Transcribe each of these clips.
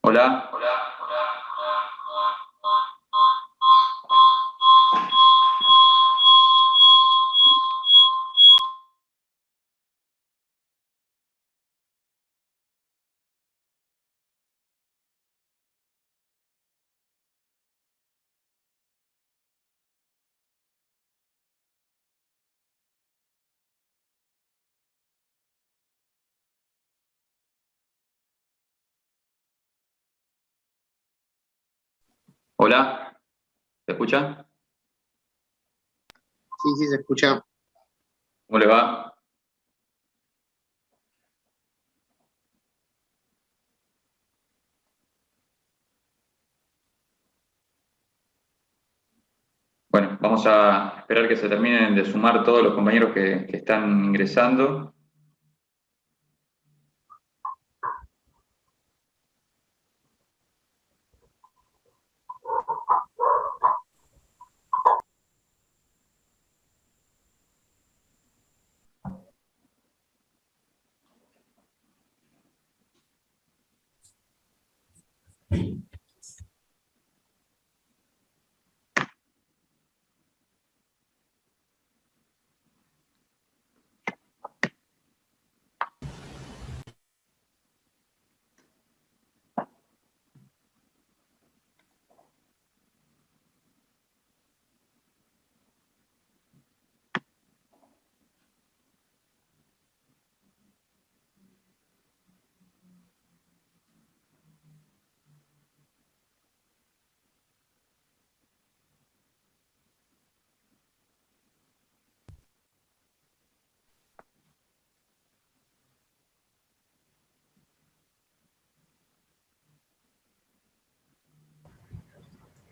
Hola. Hola, ¿se escucha? Sí, sí, se escucha. ¿Cómo le va? Bueno, vamos a esperar que se terminen de sumar todos los compañeros que están ingresando.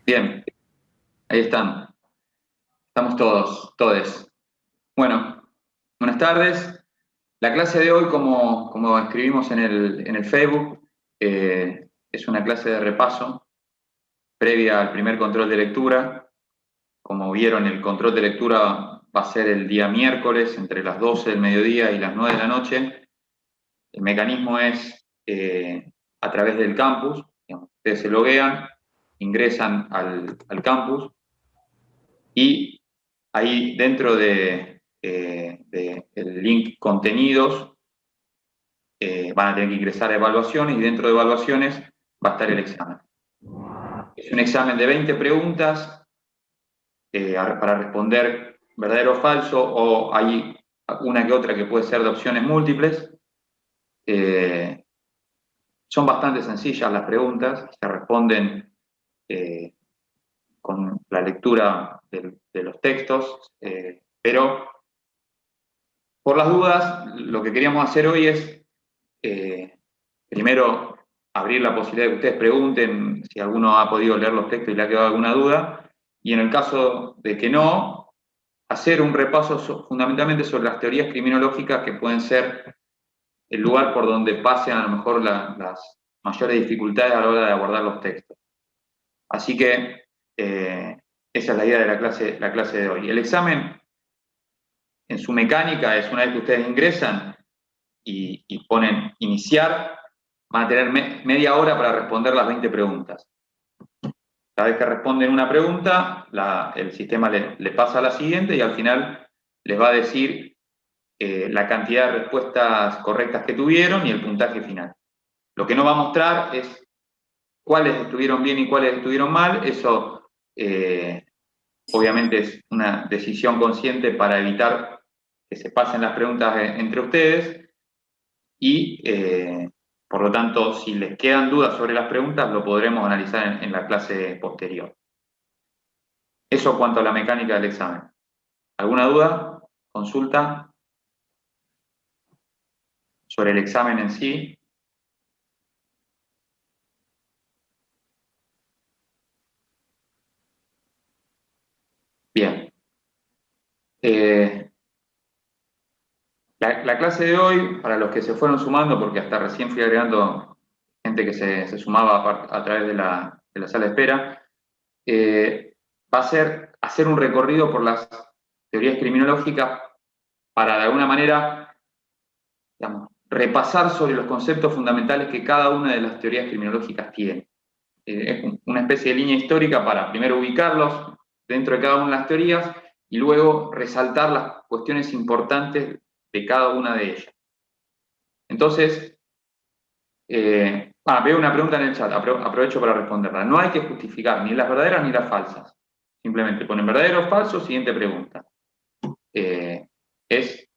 Bien, ahí están. Estamos todes. Bueno, buenas tardes. La clase de hoy, como escribimos en el Facebook, es una clase de repaso previa al primer control de lectura. Como vieron, el control de lectura va a ser el día miércoles entre las 12 del mediodía y las 9 de la noche. El mecanismo es a través del campus. Digamos, ustedes se loguean, ingresan al campus y ahí dentro del link contenidos van a tener que ingresar a evaluaciones y dentro de evaluaciones va a estar el examen. Es un examen de 20 preguntas para responder verdadero o falso, o hay una que otra que puede ser de opciones múltiples. Son bastante sencillas las preguntas, se responden con la lectura de los textos, pero por las dudas, lo que queríamos hacer hoy es primero abrir la posibilidad de que ustedes pregunten si alguno ha podido leer los textos y le ha quedado alguna duda, y en el caso de que no, hacer un repaso fundamentalmente sobre las teorías criminológicas que pueden ser el lugar por donde pasen a lo mejor las mayores dificultades a la hora de abordar los textos. Así que esa es la idea de la clase de hoy. El examen, en su mecánica, es una vez que ustedes ingresan y ponen iniciar, van a tener media hora para responder las 20 preguntas. Cada vez que responden una pregunta, el sistema le pasa a la siguiente y al final les va a decir la cantidad de respuestas correctas que tuvieron y el puntaje final. Lo que no va a mostrar es cuáles estuvieron bien y cuáles estuvieron mal. Eso obviamente es una decisión consciente para evitar que se pasen las preguntas entre ustedes y por lo tanto, si les quedan dudas sobre las preguntas, lo podremos analizar en la clase posterior. Eso cuanto a la mecánica del examen. ¿Alguna duda? ¿Consulta sobre el examen en sí? Bien. La clase de hoy, para los que se fueron sumando, porque hasta recién fui agregando gente que se sumaba a través de la sala de espera, va a ser hacer un recorrido por las teorías criminológicas para de alguna manera, digamos, repasar sobre los conceptos fundamentales que cada una de las teorías criminológicas tiene. Es una especie de línea histórica para primero ubicarlos dentro de cada una de las teorías y luego resaltar las cuestiones importantes de cada una de ellas. Entonces, veo una pregunta en el chat, aprovecho para responderla. No hay que justificar ni las verdaderas ni las falsas. Simplemente ponen verdadero o falso, siguiente pregunta. Es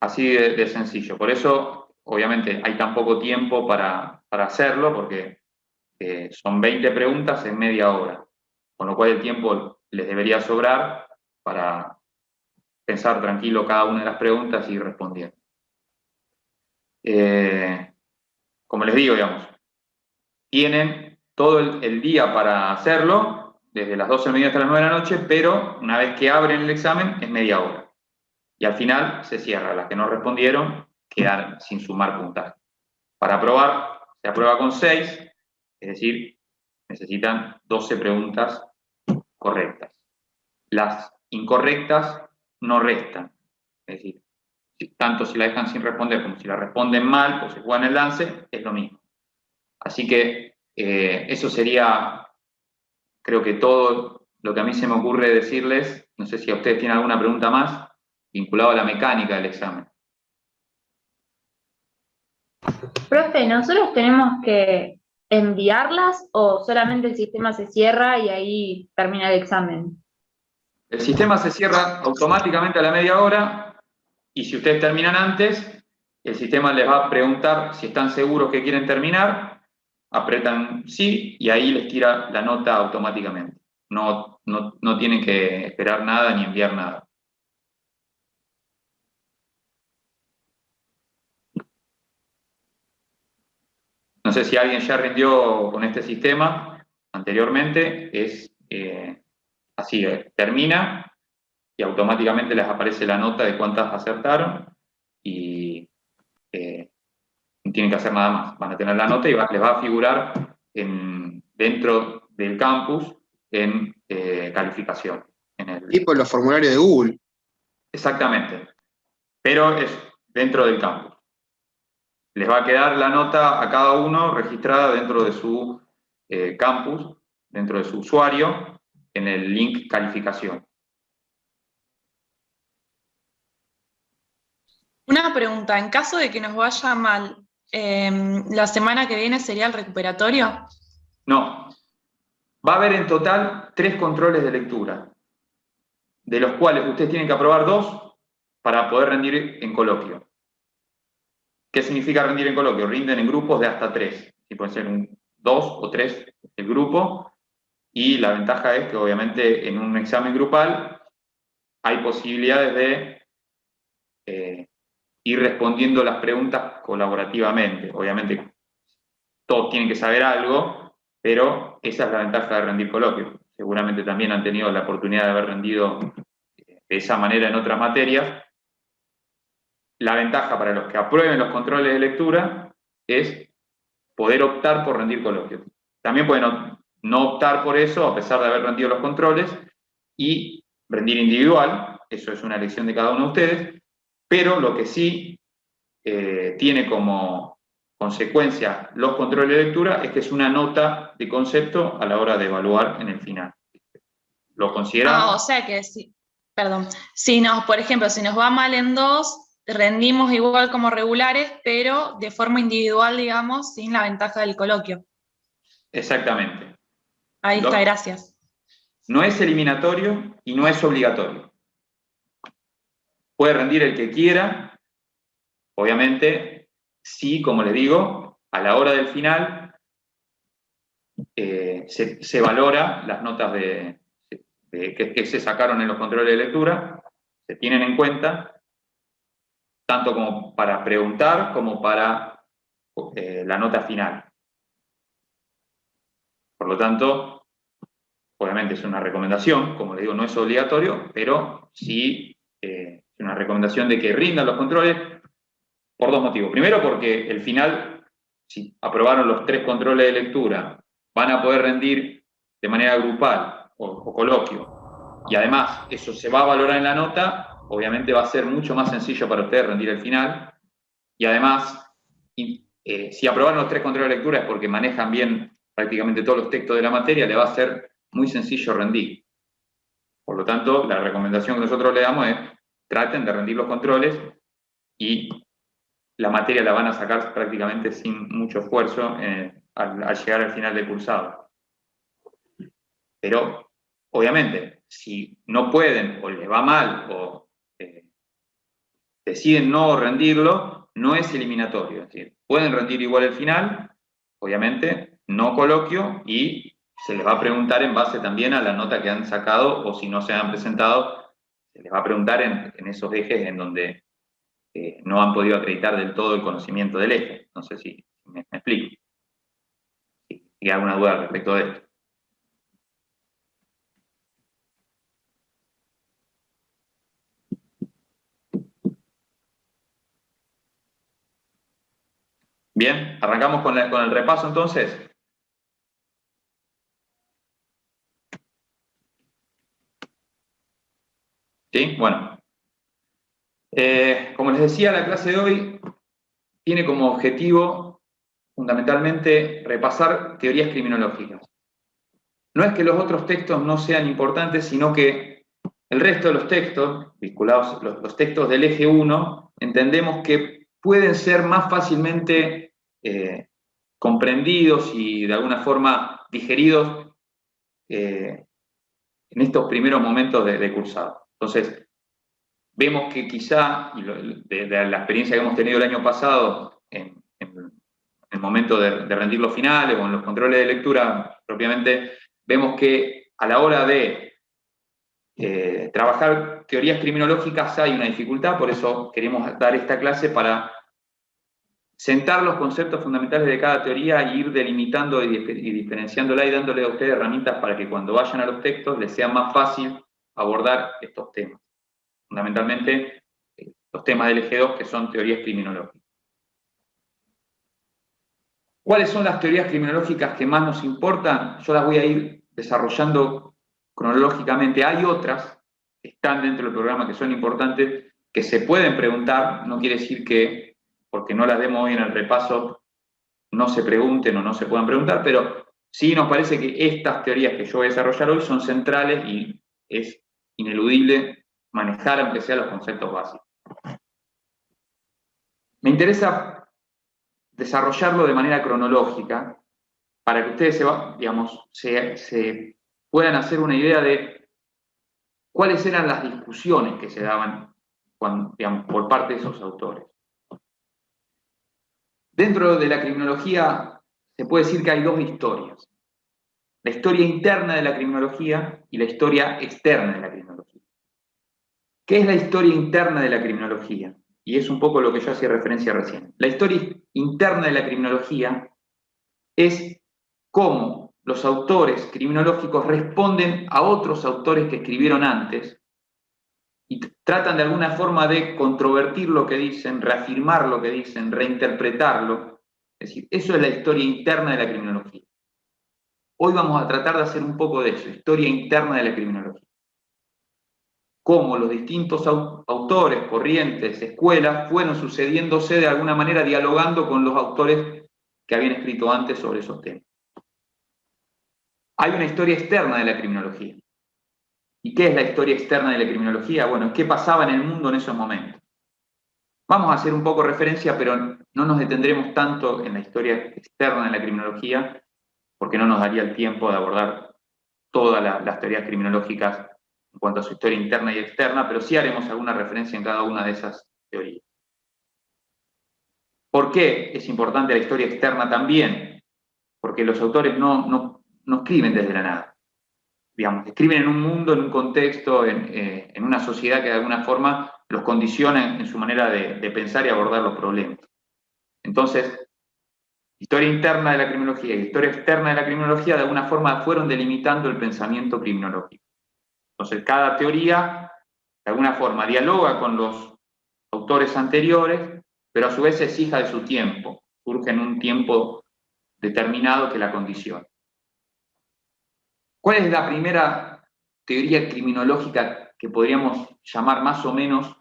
así de sencillo. Por eso, obviamente, hay tan poco tiempo para hacerlo, porque son 20 preguntas en media hora, con lo cual el tiempo les debería sobrar para pensar tranquilo cada una de las preguntas y ir respondiendo. Como les digo, digamos, tienen todo el día para hacerlo, desde las 12 del mediodía hasta las 9 de la noche, pero una vez que abren el examen es media hora. Y al final se cierra. Las que no respondieron quedan sin sumar puntaje. Para aprobar, se aprueba con 6, es decir, necesitan 12 preguntas correctas. Las incorrectas no restan. Es decir, tanto si la dejan sin responder como si la responden mal o se juegan el lance, es lo mismo. Así que eso sería, creo que todo lo que a mí se me ocurre decirles. No sé si a ustedes tienen alguna pregunta más vinculada a la mecánica del examen. Profe, ¿nosotros tenemos que enviarlas o solamente el sistema se cierra y ahí termina el examen? El sistema se cierra automáticamente a la media hora y si ustedes terminan antes, el sistema les va a preguntar si están seguros que quieren terminar, apretan sí y ahí les tira la nota automáticamente. No tienen que esperar nada ni enviar nada. No sé si alguien ya rindió con este sistema anteriormente, es así, termina y automáticamente les aparece la nota de cuántas acertaron y no tienen que hacer nada más. Van a tener la nota y les va a figurar dentro del campus en calificación. Tipo los formularios de Google. Exactamente, pero es dentro del campus. Les va a quedar la nota a cada uno registrada dentro de su campus, dentro de su usuario, en el link calificación. Una pregunta, en caso de que nos vaya mal, ¿la semana que viene sería el recuperatorio? No. Va a haber en total 3 controles de lectura, de los cuales ustedes tienen que aprobar 2 para poder rendir en coloquio. ¿Qué significa rendir en coloquio? Rinden en grupos de hasta 3. Y pueden ser 2 o 3 el grupo. Y la ventaja es que obviamente en un examen grupal hay posibilidades de ir respondiendo las preguntas colaborativamente. Obviamente todos tienen que saber algo, pero esa es la ventaja de rendir coloquio. Seguramente también han tenido la oportunidad de haber rendido de esa manera en otras materias. La ventaja para los que aprueben los controles de lectura es poder optar por rendir coloquio. También pueden no optar por eso a pesar de haber rendido los controles y rendir individual, eso es una elección de cada uno de ustedes, pero lo que sí tiene como consecuencia los controles de lectura es que es una nota de concepto a la hora de evaluar en el final. ¿Lo consideramos? O sea que sí, perdón. Por ejemplo, si nos va mal en 2, rendimos igual como regulares, pero de forma individual, digamos, sin la ventaja del coloquio. Exactamente. Ahí está, gracias. No es eliminatorio y no es obligatorio. Puede rendir el que quiera, obviamente, sí, como les digo, a la hora del final se valora las notas que se sacaron en los controles de lectura, se tienen en cuenta, tanto como para preguntar como para la nota final. Por lo tanto, obviamente es una recomendación, como les digo, no es obligatorio, pero sí es una recomendación de que rindan los controles por 2 motivos. Primero, porque el final, si aprobaron los 3 controles de lectura, van a poder rendir de manera grupal o coloquio, y además eso se va a valorar en la nota, obviamente va a ser mucho más sencillo para ustedes rendir el final, y además, si aprobaron los 3 controles de lectura es porque manejan bien prácticamente todos los textos de la materia, le va a ser muy sencillo rendir. Por lo tanto, la recomendación que nosotros le damos es traten de rendir los controles y la materia la van a sacar prácticamente sin mucho esfuerzo al llegar al final del cursado. Pero, obviamente, si no pueden o les va mal o deciden no rendirlo, no es eliminatorio. Es decir, pueden rendir igual el final, obviamente, no coloquio, y se les va a preguntar en base también a la nota que han sacado, o si no se han presentado, se les va a preguntar en esos ejes en donde no han podido acreditar del todo el conocimiento del eje. No sé si me explico. Si hay alguna duda al respecto de esto. Bien, arrancamos con el repaso entonces. ¿Sí? Bueno. Como les decía, la clase de hoy tiene como objetivo fundamentalmente repasar teorías criminológicas. No es que los otros textos no sean importantes, sino que el resto de los textos, vinculados los textos del eje 1, entendemos que pueden ser más fácilmente comprendidos y de alguna forma digeridos en estos primeros momentos de cursado. Entonces, vemos que quizá, de la experiencia que hemos tenido el año pasado, en el momento de rendir los finales o en los controles de lectura propiamente, vemos que a la hora de trabajar teorías criminológicas hay una dificultad, por eso queremos dar esta clase para sentar los conceptos fundamentales de cada teoría e ir delimitando y diferenciándola y dándole a ustedes herramientas para que cuando vayan a los textos les sea más fácil abordar estos temas. Fundamentalmente, los temas del eje 2, que son teorías criminológicas. ¿Cuáles son las teorías criminológicas que más nos importan? Yo las voy a ir desarrollando cronológicamente. Hay otras que están dentro del programa que son importantes, que se pueden preguntar. No quiere decir que, porque no las demos hoy en el repaso, no se pregunten o no se puedan preguntar, pero sí nos parece que estas teorías que yo voy a desarrollar hoy son centrales y es ineludible manejar, aunque sea los conceptos básicos. Me interesa desarrollarlo de manera cronológica para que ustedes se puedan hacer una idea de cuáles eran las discusiones que se daban por parte de esos autores. Dentro de la criminología se puede decir que hay dos historias: la historia interna de la criminología y la historia externa de la criminología. ¿Qué es la historia interna de la criminología? Y es un poco lo que yo hacía referencia recién. La historia interna de la criminología es cómo los autores criminológicos responden a otros autores que escribieron antes y tratan de alguna forma de controvertir lo que dicen, reafirmar lo que dicen, reinterpretarlo. Es decir, eso es la historia interna de la criminología. Hoy vamos a tratar de hacer un poco de eso, historia interna de la criminología. Cómo los distintos autores, corrientes, escuelas, fueron sucediéndose de alguna manera, dialogando con los autores que habían escrito antes sobre esos temas. Hay una historia externa de la criminología. ¿Y qué es la historia externa de la criminología? Bueno, ¿qué pasaba en el mundo en esos momentos? Vamos a hacer un poco referencia, pero no nos detendremos tanto en la historia externa de la criminología, porque no nos daría el tiempo de abordar todas las teorías criminológicas en cuanto a su historia interna y externa, pero sí haremos alguna referencia en cada una de esas teorías. ¿Por qué es importante la historia externa también? Porque los autores no escriben desde la nada. Digamos, escriben en un mundo, en un contexto, en una sociedad que de alguna forma los condiciona en su manera de pensar y abordar los problemas. Entonces, historia interna de la criminología y historia externa de la criminología de alguna forma fueron delimitando el pensamiento criminológico. Entonces, cada teoría de alguna forma dialoga con los autores anteriores, pero a su vez es hija de su tiempo, surge en un tiempo determinado que la condiciona. ¿Cuál es la primera teoría criminológica que podríamos llamar más o menos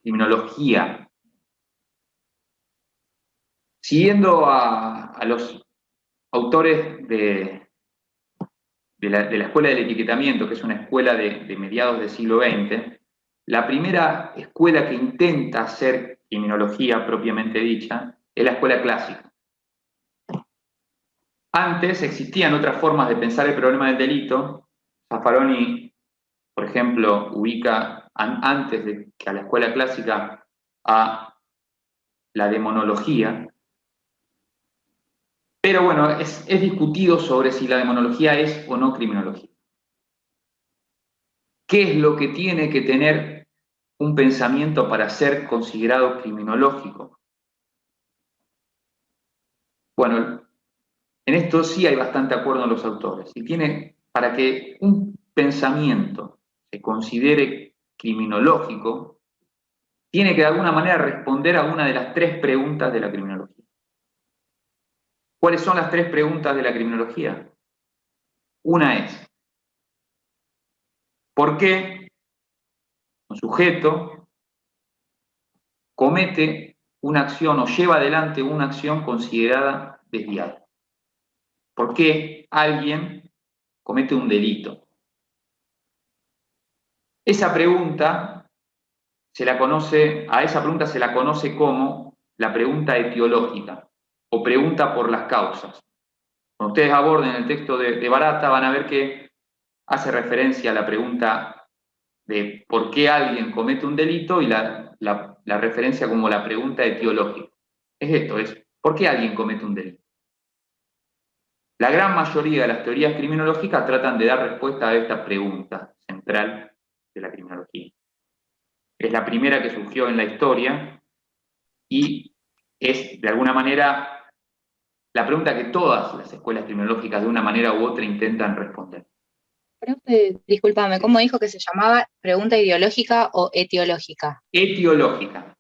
criminología? Siguiendo a los autores de la escuela del etiquetamiento, que es una escuela de mediados del siglo XX, la primera escuela que intenta hacer criminología propiamente dicha es la escuela clásica. Antes existían otras formas de pensar el problema del delito. Zaffaroni, por ejemplo, ubica antes de que a la escuela clásica a la demonología. Pero bueno, es discutido sobre si la demonología es o no criminología. ¿Qué es lo que tiene que tener un pensamiento para ser considerado criminológico? Bueno, en esto sí hay bastante acuerdo en los autores. Y para que un pensamiento se considere criminológico, tiene que de alguna manera responder a una de las tres preguntas de la criminología. ¿Cuáles son las tres preguntas de la criminología? Una es, ¿por qué un sujeto comete una acción o lleva adelante una acción considerada desviada? ¿Por qué alguien comete un delito? Esa pregunta a esa pregunta se la conoce como la pregunta etiológica o pregunta por las causas. Cuando ustedes aborden el texto de Barata van a ver que hace referencia a la pregunta de por qué alguien comete un delito y la referencia como la pregunta etiológica. Es ¿por qué alguien comete un delito? La gran mayoría de las teorías criminológicas tratan de dar respuesta a esta pregunta central de la criminología. Es la primera que surgió en la historia y es, de alguna manera, la pregunta que todas las escuelas criminológicas, de una manera u otra, intentan responder. Discúlpame, ¿cómo dijo que se llamaba? ¿Pregunta ideológica o etiológica? Etiológica.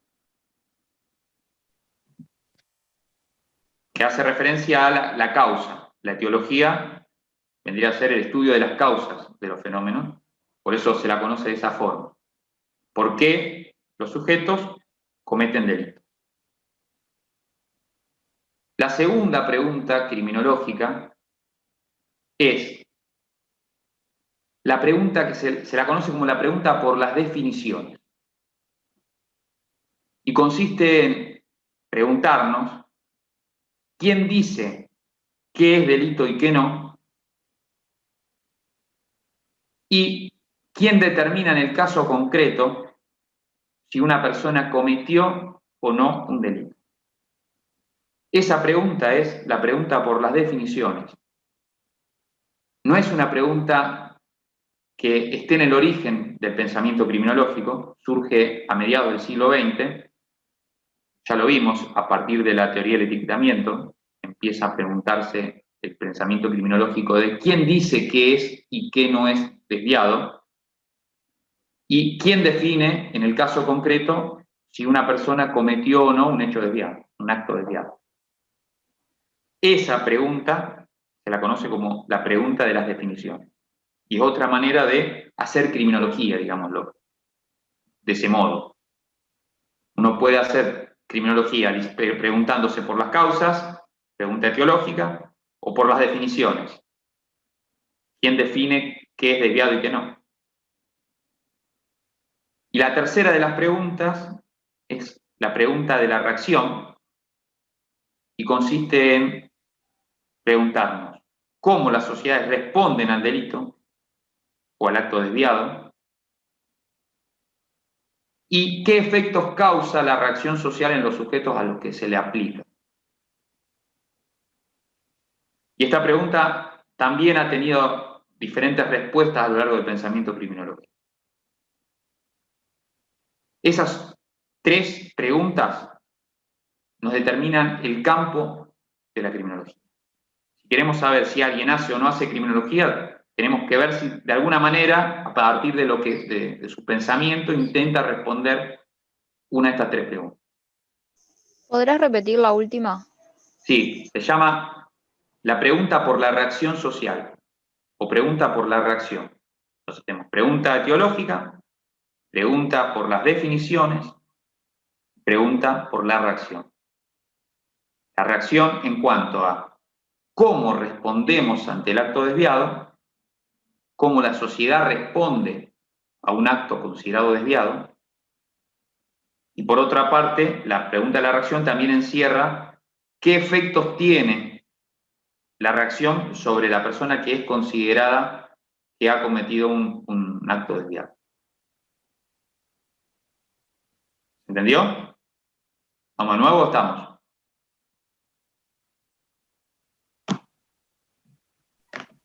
Que hace referencia a la causa. La etiología vendría a ser el estudio de las causas de los fenómenos, por eso se la conoce de esa forma. ¿Por qué los sujetos cometen delitos? La segunda pregunta criminológica es la pregunta que se la conoce como la pregunta por las definiciones. Y consiste en preguntarnos quién dice qué es delito y qué no, y quién determina en el caso concreto si una persona cometió o no un delito. Esa pregunta es la pregunta por las definiciones. No es una pregunta que esté en el origen del pensamiento criminológico, surge a mediados del siglo XX, ya lo vimos a partir de la teoría del etiquetamiento, empieza a preguntarse el pensamiento criminológico de quién dice qué es y qué no es desviado, y quién define, en el caso concreto, si una persona cometió o no un hecho desviado, un acto desviado. Esa pregunta se la conoce como la pregunta de las definiciones. Y es otra manera de hacer criminología, digámoslo, de ese modo. Uno puede hacer criminología preguntándose por las causas, pregunta etiológica, o por las definiciones. ¿Quién define qué es desviado y qué no? Y la tercera de las preguntas es la pregunta de la reacción, y consiste en preguntarnos cómo las sociedades responden al delito o al acto desviado, y qué efectos causa la reacción social en los sujetos a los que se le aplica. Y esta pregunta también ha tenido diferentes respuestas a lo largo del pensamiento criminológico. Esas tres preguntas nos determinan el campo de la criminología. Si queremos saber si alguien hace o no hace criminología, tenemos que ver si de alguna manera, a partir de lo que de su pensamiento, intenta responder una de estas tres preguntas. ¿Podrás repetir la última? Sí, se llama la pregunta por la reacción social o pregunta por la reacción. Entonces tenemos pregunta etiológica, pregunta por las definiciones, pregunta por la reacción. La reacción en cuanto a cómo respondemos ante el acto desviado, cómo la sociedad responde a un acto considerado desviado. Y por otra parte, la pregunta de la reacción también encierra qué efectos tiene la reacción sobre la persona que es considerada que ha cometido un acto desviado. ¿Entendió? ¿Vamos de nuevo o estamos?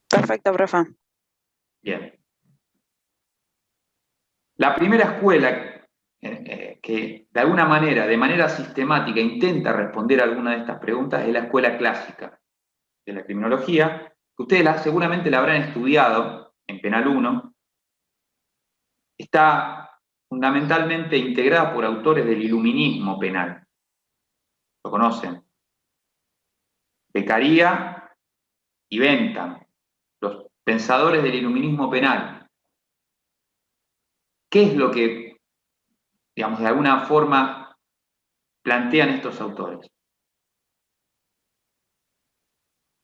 Perfecto, profe. Bien. La primera escuela que de alguna manera, de manera sistemática, intenta responder a alguna de estas preguntas es la escuela clásica de la criminología, que ustedes seguramente la habrán estudiado en Penal 1. Está fundamentalmente integrada por autores del iluminismo penal. ¿Lo conocen? Beccaria y Bentham, los pensadores del iluminismo penal. ¿Qué es lo que, digamos, de alguna forma plantean estos autores?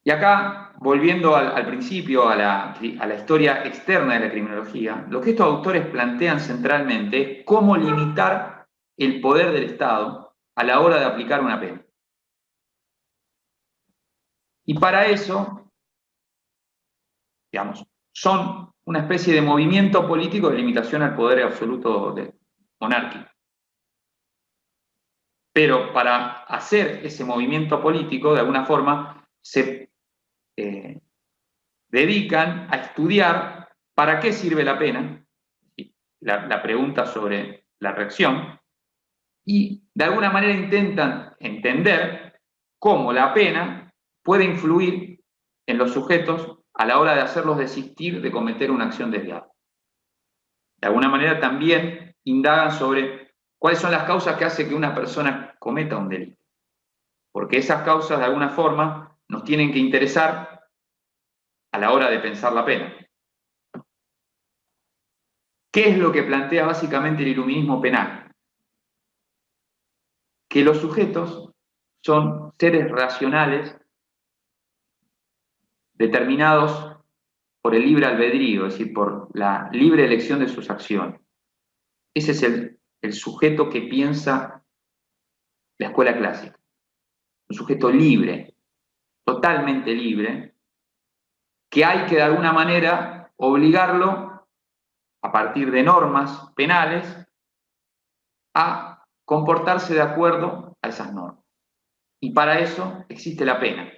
Y acá, volviendo al principio, a la historia externa de la criminología, lo que estos autores plantean centralmente es cómo limitar el poder del Estado a la hora de aplicar una pena. Y para eso, digamos, son una especie de movimiento político de limitación al poder absoluto monárquico. Pero para hacer ese movimiento político, de alguna forma, se dedican a estudiar para qué sirve la pena, la pregunta sobre la reacción, y de alguna manera intentan entender cómo la pena puede influir en los sujetos a la hora de hacerlos desistir de cometer una acción desviada. De alguna manera también indagan sobre cuáles son las causas que hacen que una persona cometa un delito. Porque esas causas, de alguna forma, nos tienen que interesar a la hora de pensar la pena. ¿Qué es lo que plantea básicamente el iluminismo penal? Que los sujetos son seres racionales determinados por el libre albedrío, es decir, por la libre elección de sus acciones. Ese es el sujeto que piensa la escuela clásica. Un sujeto libre, totalmente libre, que hay que de alguna manera obligarlo, a partir de normas penales, a comportarse de acuerdo a esas normas. Y para eso existe la pena.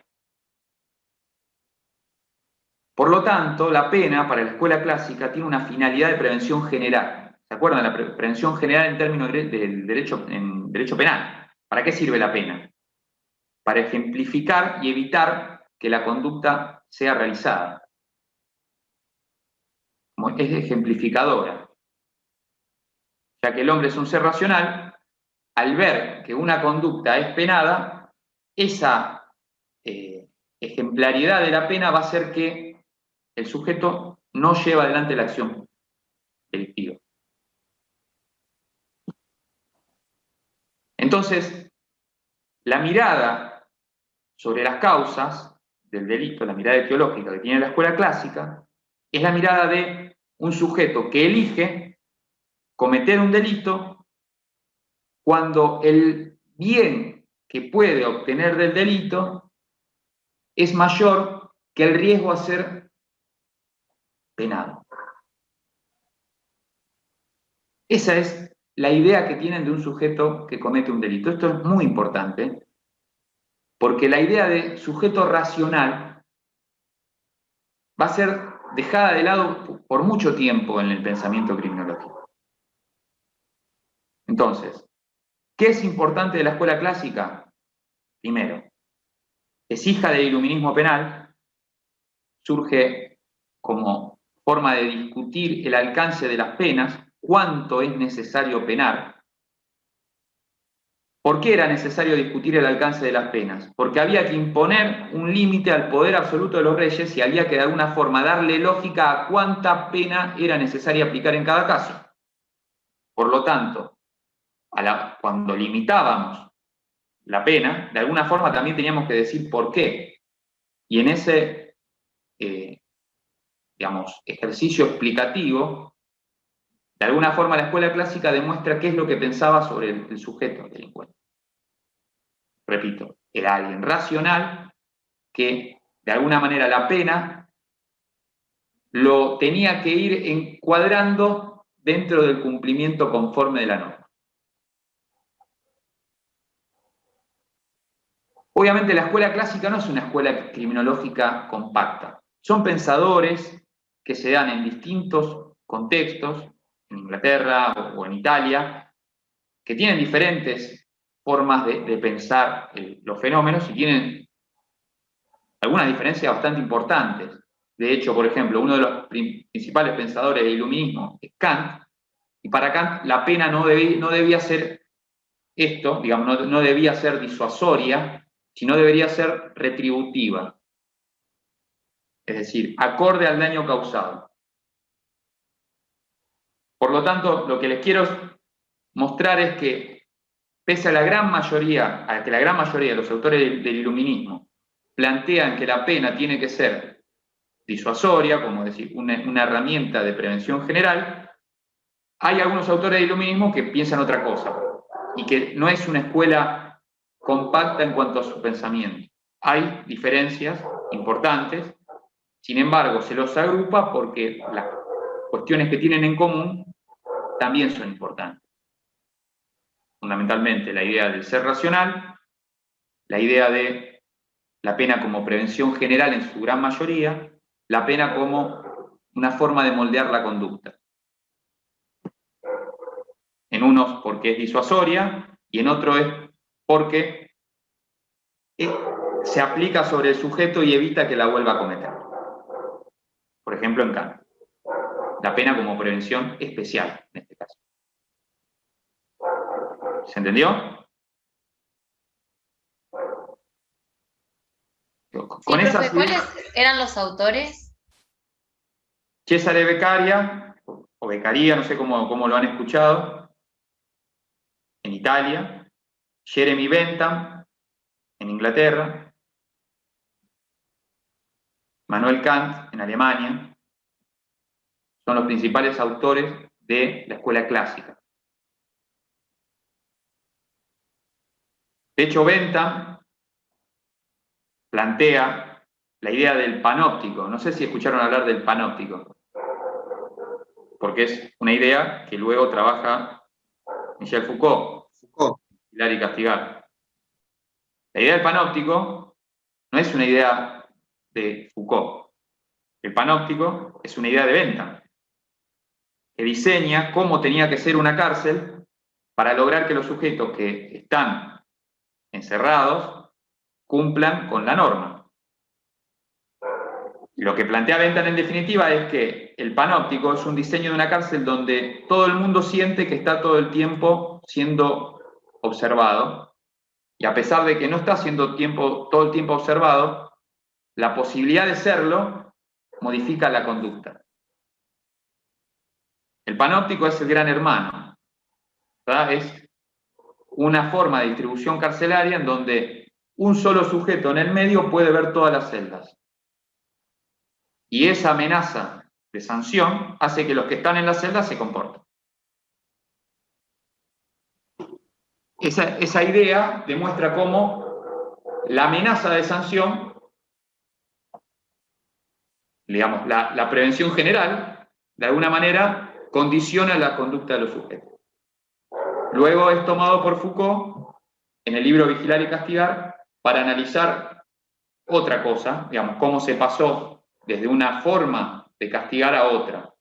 Por lo tanto, la pena para la escuela clásica tiene una finalidad de prevención general. ¿Se acuerdan? La prevención general en términos del derecho penal. ¿Para qué sirve la pena? Para ejemplificar y evitar que la conducta sea realizada. Es ejemplificadora. Ya que el hombre es un ser racional, al ver que una conducta es penada, esa ejemplaridad de la pena va a hacer que el sujeto no lleve adelante la acción delictiva. Entonces, la mirada sobre las causas del delito, la mirada etiológica que tiene la escuela clásica, es la mirada de un sujeto que elige cometer un delito cuando el bien que puede obtener del delito es mayor que el riesgo a ser penado. Esa es la idea que tienen de un sujeto que comete un delito. Esto es muy importante, porque la idea de sujeto racional va a ser dejada de lado por mucho tiempo en el pensamiento criminológico. Entonces, ¿qué es importante de la escuela clásica? Primero, es hija del iluminismo penal, surge como forma de discutir el alcance de las penas, cuánto es necesario penar. ¿Por qué era necesario discutir el alcance de las penas? Porque había que imponer un límite al poder absoluto de los reyes y había que de alguna forma darle lógica a cuánta pena era necesaria aplicar en cada caso. Por lo tanto, cuando limitábamos la pena, de alguna forma también teníamos que decir por qué. Y en ese, digamos, ejercicio explicativo, de alguna forma la escuela clásica demuestra qué es lo que pensaba sobre el sujeto delincuente. Repito, era alguien racional que de alguna manera la pena lo tenía que ir encuadrando dentro del cumplimiento conforme de la norma. Obviamente la escuela clásica no es una escuela criminológica compacta. Son pensadores que se dan en distintos contextos, en Inglaterra o en Italia, que tienen diferentes formas de pensar los fenómenos y tienen algunas diferencias bastante importantes. De hecho, por ejemplo, uno de los principales pensadores del iluminismo es Kant, y para Kant la pena no debía ser esto, digamos, no debía ser disuasoria, sino debería ser retributiva. Es decir, acorde al daño causado. Por lo tanto, lo que les quiero mostrar es que, pese a que la gran mayoría de los autores del iluminismo plantean que la pena tiene que ser disuasoria, como decir, una herramienta de prevención general, hay algunos autores del iluminismo que piensan otra cosa, y que no es una escuela compacta en cuanto a su pensamiento. Hay diferencias importantes, sin embargo, se los agrupa porque las cuestiones que tienen en común también son importantes. Fundamentalmente la idea del ser racional, la idea de la pena como prevención general en su gran mayoría, la pena como una forma de moldear la conducta. En unos porque es disuasoria y en otros es porque se aplica sobre el sujeto y evita que la vuelva a cometer. Por ejemplo, en Kant. La pena como prevención especial, en este caso. ¿Se entendió? Con esas ¿cuáles eran los autores? Cesare Beccaria, o Beccaria, no sé cómo lo han escuchado, en Italia. Jeremy Bentham, en Inglaterra. Manuel Kant, en Alemania. Son los principales autores de la escuela clásica. De hecho, Bentham plantea la idea del panóptico. No sé si escucharon hablar del panóptico, porque es una idea que luego trabaja Michel Foucault. Hilar y castigar. La idea del panóptico no es una idea de Foucault. El panóptico es una idea de Bentham, que diseña cómo tenía que ser una cárcel para lograr que los sujetos que están encerrados cumplan con la norma. Lo que plantea Bentham en definitiva es que el panóptico es un diseño de una cárcel donde todo el mundo siente que está todo el tiempo siendo observado, y a pesar de que no está siendo todo el tiempo observado, la posibilidad de serlo modifica la conducta. El panóptico es el gran hermano, ¿verdad? Es una forma de distribución carcelaria en donde un solo sujeto en el medio puede ver todas las celdas. Y esa amenaza de sanción hace que los que están en la celda se comporten. Esa idea demuestra cómo la amenaza de sanción, digamos, la prevención general, de alguna manera condiciona la conducta de los sujetos. Luego es tomado por Foucault en el libro Vigilar y Castigar para analizar otra cosa, digamos, cómo se pasó desde una forma de castigar a otra,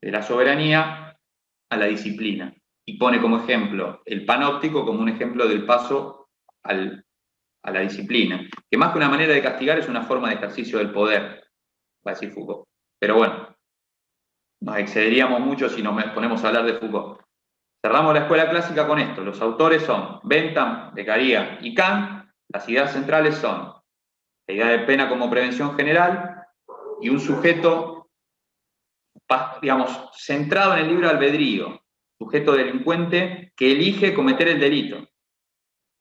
de la soberanía a la disciplina. Y pone como ejemplo el panóptico como un ejemplo del paso a la disciplina, que más que una manera de castigar es una forma de ejercicio del poder, va a decir Foucault. Pero bueno, nos excederíamos mucho si nos ponemos a hablar de Foucault. Cerramos la escuela clásica con esto. Los autores son Bentham, Beccaria y Kant. Las ideas centrales son la idea de pena como prevención general y un sujeto, digamos, centrado en el libre albedrío, sujeto delincuente que elige cometer el delito.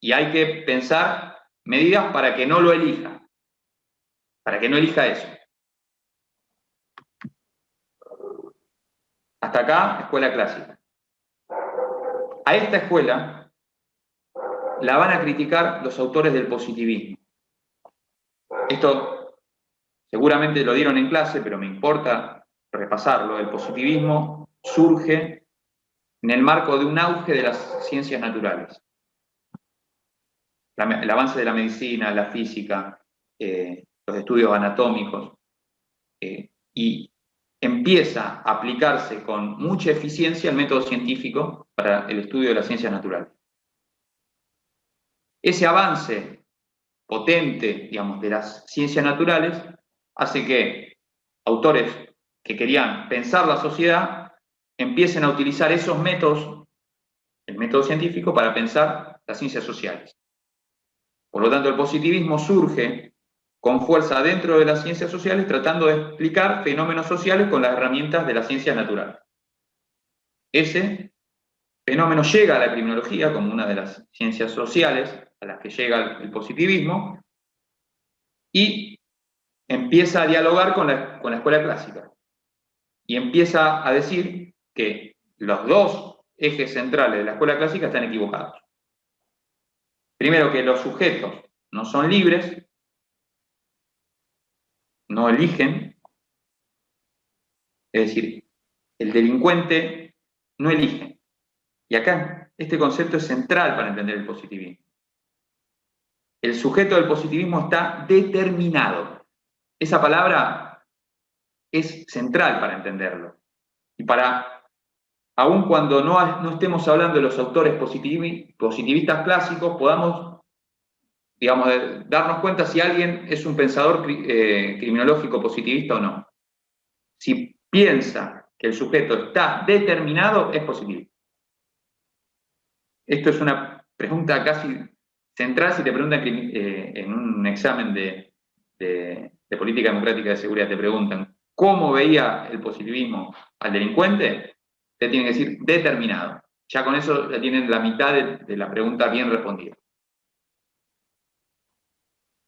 Y hay que pensar medidas para que no lo elija, para que no elija eso. Hasta acá, escuela clásica. A esta escuela la van a criticar los autores del positivismo. Esto seguramente lo dieron en clase, pero me importa repasarlo. El positivismo surge en el marco de un auge de las ciencias naturales. El avance de la medicina, la física, los estudios anatómicos, y empieza a aplicarse con mucha eficiencia el método científico para el estudio de las ciencias naturales. Ese avance potente, digamos, de las ciencias naturales hace que autores que querían pensar la sociedad empiecen a utilizar esos métodos, el método científico, para pensar las ciencias sociales. Por lo tanto, el positivismo surge con fuerza dentro de las ciencias sociales, tratando de explicar fenómenos sociales con las herramientas de las ciencias naturales. Ese fenómeno llega a la criminología como una de las ciencias sociales a las que llega el positivismo y empieza a dialogar con la escuela clásica. Y empieza a decir que los dos ejes centrales de la escuela clásica están equivocados. Primero, que los sujetos no son libres, no eligen, es decir, el delincuente no elige. Y acá este concepto es central para entender el positivismo. El sujeto del positivismo está determinado. Esa palabra es central para entenderlo. Y aun cuando no estemos hablando de los autores positivistas clásicos, podamos, digamos, darnos cuenta si alguien es un pensador criminológico positivista o no. Si piensa que el sujeto está determinado, es positivo. Esto es una pregunta casi central si te preguntan en un examen de política democrática de seguridad, te preguntan ¿cómo veía el positivismo al delincuente? Te tienen que decir determinado. Ya con eso ya tienen la mitad de la pregunta bien respondida.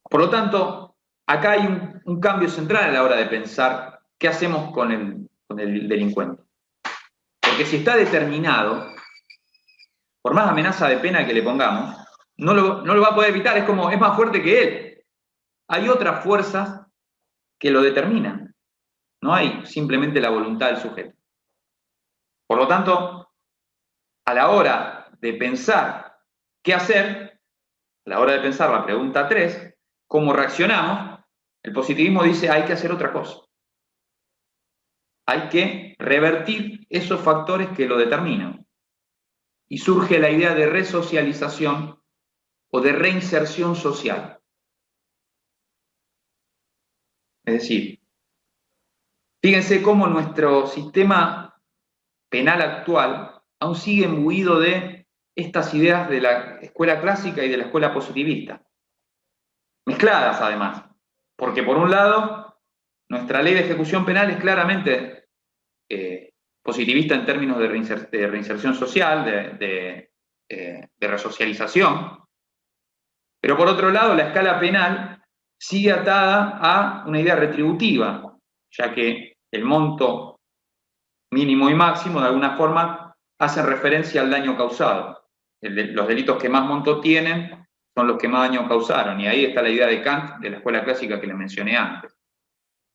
Por lo tanto, acá hay un cambio central a la hora de pensar qué hacemos con el delincuente. Porque si está determinado, por más amenaza de pena que le pongamos, no lo va a poder evitar, es más fuerte que él. Hay otras fuerzas que lo determinan. No hay simplemente la voluntad del sujeto. Por lo tanto, a la hora de pensar qué hacer, a la hora de pensar la pregunta 3, cómo reaccionamos, el positivismo dice hay que hacer otra cosa. Hay que revertir esos factores que lo determinan. Y surge la idea de resocialización o de reinserción social. Es decir, fíjense cómo nuestro sistema penal actual aún sigue imbuido de estas ideas de la escuela clásica y de la escuela positivista. Mezcladas además, porque por un lado, nuestra ley de ejecución penal es claramente positivista en términos de reinserción social, de resocialización, pero por otro lado, la escala penal sigue atada a una idea retributiva, ya que el monto mínimo y máximo de alguna forma hacen referencia al daño causado. Los delitos que más monto tienen son los que más daño causaron, y ahí está la idea de Kant, de la escuela clásica que les mencioné antes.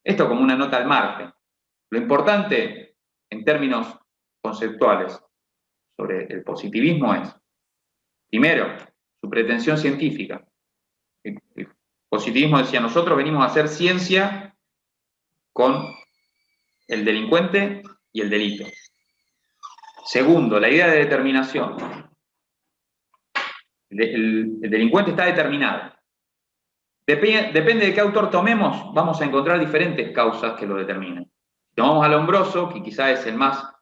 Esto como una nota al margen. Lo importante, en términos conceptuales, sobre el positivismo es, primero, su pretensión científica. El positivismo decía, nosotros venimos a hacer ciencia con el delincuente y el delito. Segundo, la idea de determinación. El delincuente está determinado. Depende de qué autor tomemos, vamos a encontrar diferentes causas que lo determinan. Si tomamos a Lombroso, que quizás es el más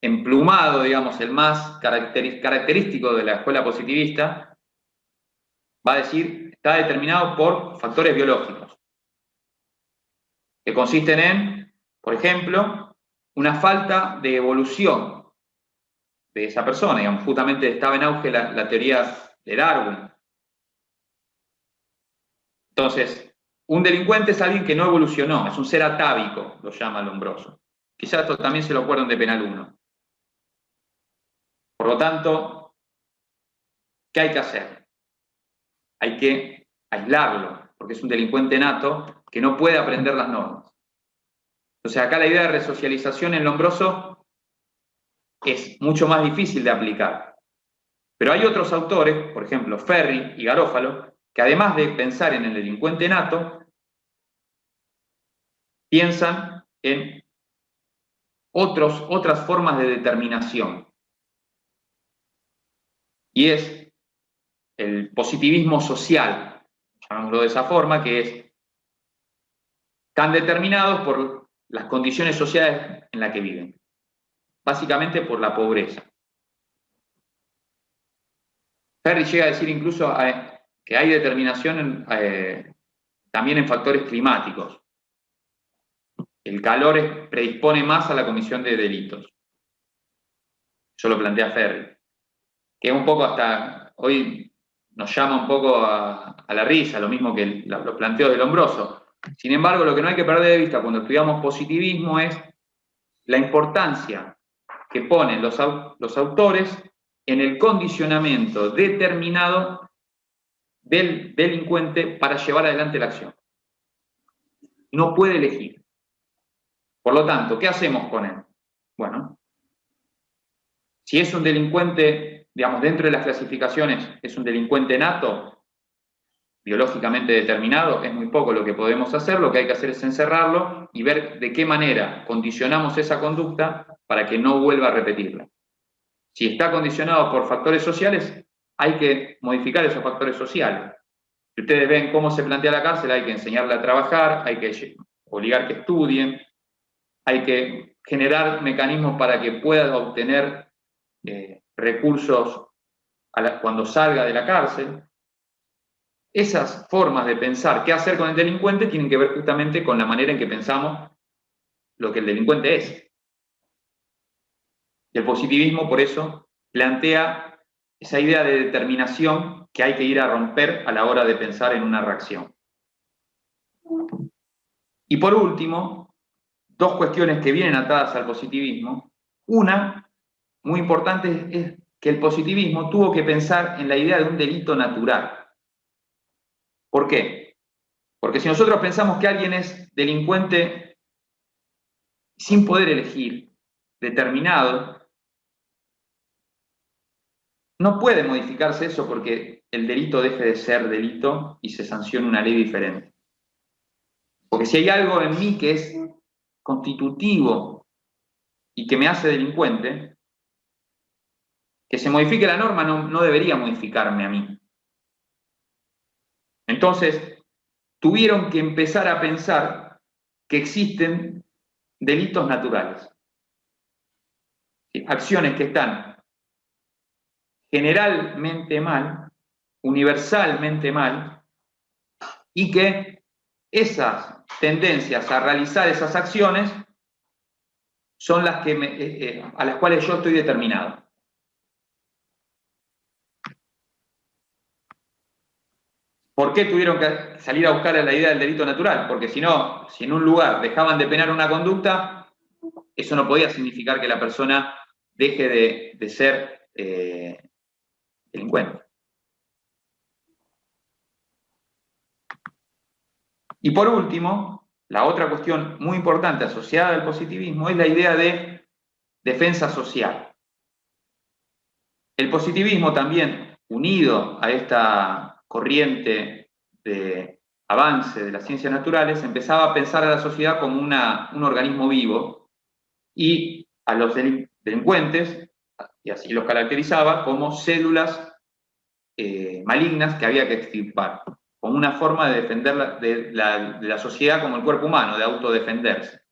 emplumado, digamos, el más característico de la escuela positivista, va a decir, está determinado por factores biológicos, que consisten en, por ejemplo, una falta de evolución de esa persona. Digamos, justamente estaba en auge la teoría de Darwin. Entonces, un delincuente es alguien que no evolucionó, es un ser atávico, lo llama Lombroso. Quizás esto también se lo acuerdan de Penal 1. Por lo tanto, ¿qué hay que hacer? Hay que aislarlo, porque es un delincuente nato que no puede aprender las normas. Entonces, acá la idea de resocialización en Lombroso es mucho más difícil de aplicar. Pero hay otros autores, por ejemplo, Ferri y Garófalo, que además de pensar en el delincuente nato, piensan en otras formas de determinación. Y es el positivismo social, llamémoslo de esa forma, que es tan determinados por las condiciones sociales en las que viven. Básicamente por la pobreza. Ferri llega a decir incluso que hay determinación también en factores climáticos. El calor predispone más a la comisión de delitos. Eso lo plantea Ferri. Que un poco hasta hoy nos llama un poco a la risa, lo mismo que los planteos de Lombroso. Sin embargo, lo que no hay que perder de vista cuando estudiamos positivismo es la importancia que ponen los autores en el condicionamiento determinado del delincuente para llevar adelante la acción. No puede elegir. Por lo tanto, ¿qué hacemos con él? Bueno, si es un delincuente, digamos, dentro de las clasificaciones, es un delincuente nato, biológicamente determinado, es muy poco lo que podemos hacer, lo que hay que hacer es encerrarlo y ver de qué manera condicionamos esa conducta para que no vuelva a repetirla. Si está condicionado por factores sociales, hay que modificar esos factores sociales. Si ustedes ven cómo se plantea la cárcel, hay que enseñarle a trabajar, hay que obligar que estudien, hay que generar mecanismos para que pueda obtener recursos cuando salga de la cárcel. Esas formas de pensar qué hacer con el delincuente tienen que ver justamente con la manera en que pensamos lo que el delincuente es. Y el positivismo, por eso, plantea esa idea de determinación que hay que ir a romper a la hora de pensar en una reacción. Y por último, dos cuestiones que vienen atadas al positivismo. Una, muy importante, es que el positivismo tuvo que pensar en la idea de un delito natural. ¿Por qué? Porque si nosotros pensamos que alguien es delincuente sin poder elegir, determinado, no puede modificarse eso porque el delito deje de ser delito y se sancione una ley diferente. Porque si hay algo en mí que es constitutivo y que me hace delincuente, que se modifique la norma no debería modificarme a mí. Entonces, tuvieron que empezar a pensar que existen delitos naturales. ¿Sí? Acciones que están generalmente mal, universalmente mal, y que esas tendencias a realizar esas acciones son las que a las cuales yo estoy determinado. ¿Por qué tuvieron que salir a buscar la idea del delito natural? Porque si no, si en un lugar dejaban de penar una conducta, eso no podía significar que la persona deje de ser delincuente. Y por último, la otra cuestión muy importante asociada al positivismo es la idea de defensa social. El positivismo también, unido a esta corriente de avance de las ciencias naturales, empezaba a pensar a la sociedad como un organismo vivo y a los delincuentes, y así los caracterizaba, como células malignas que había que extirpar, como una forma de defender de la sociedad como el cuerpo humano, de autodefenderse.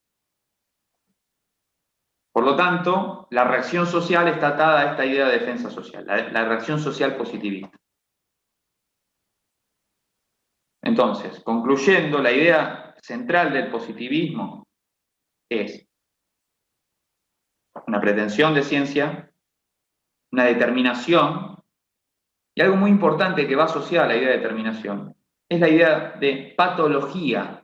Por lo tanto, la reacción social está atada a esta idea de defensa social, la reacción social positivista. Entonces, concluyendo, la idea central del positivismo es una pretensión de ciencia, una determinación Y algo muy importante que va asociado a la idea de determinación es la idea de patología,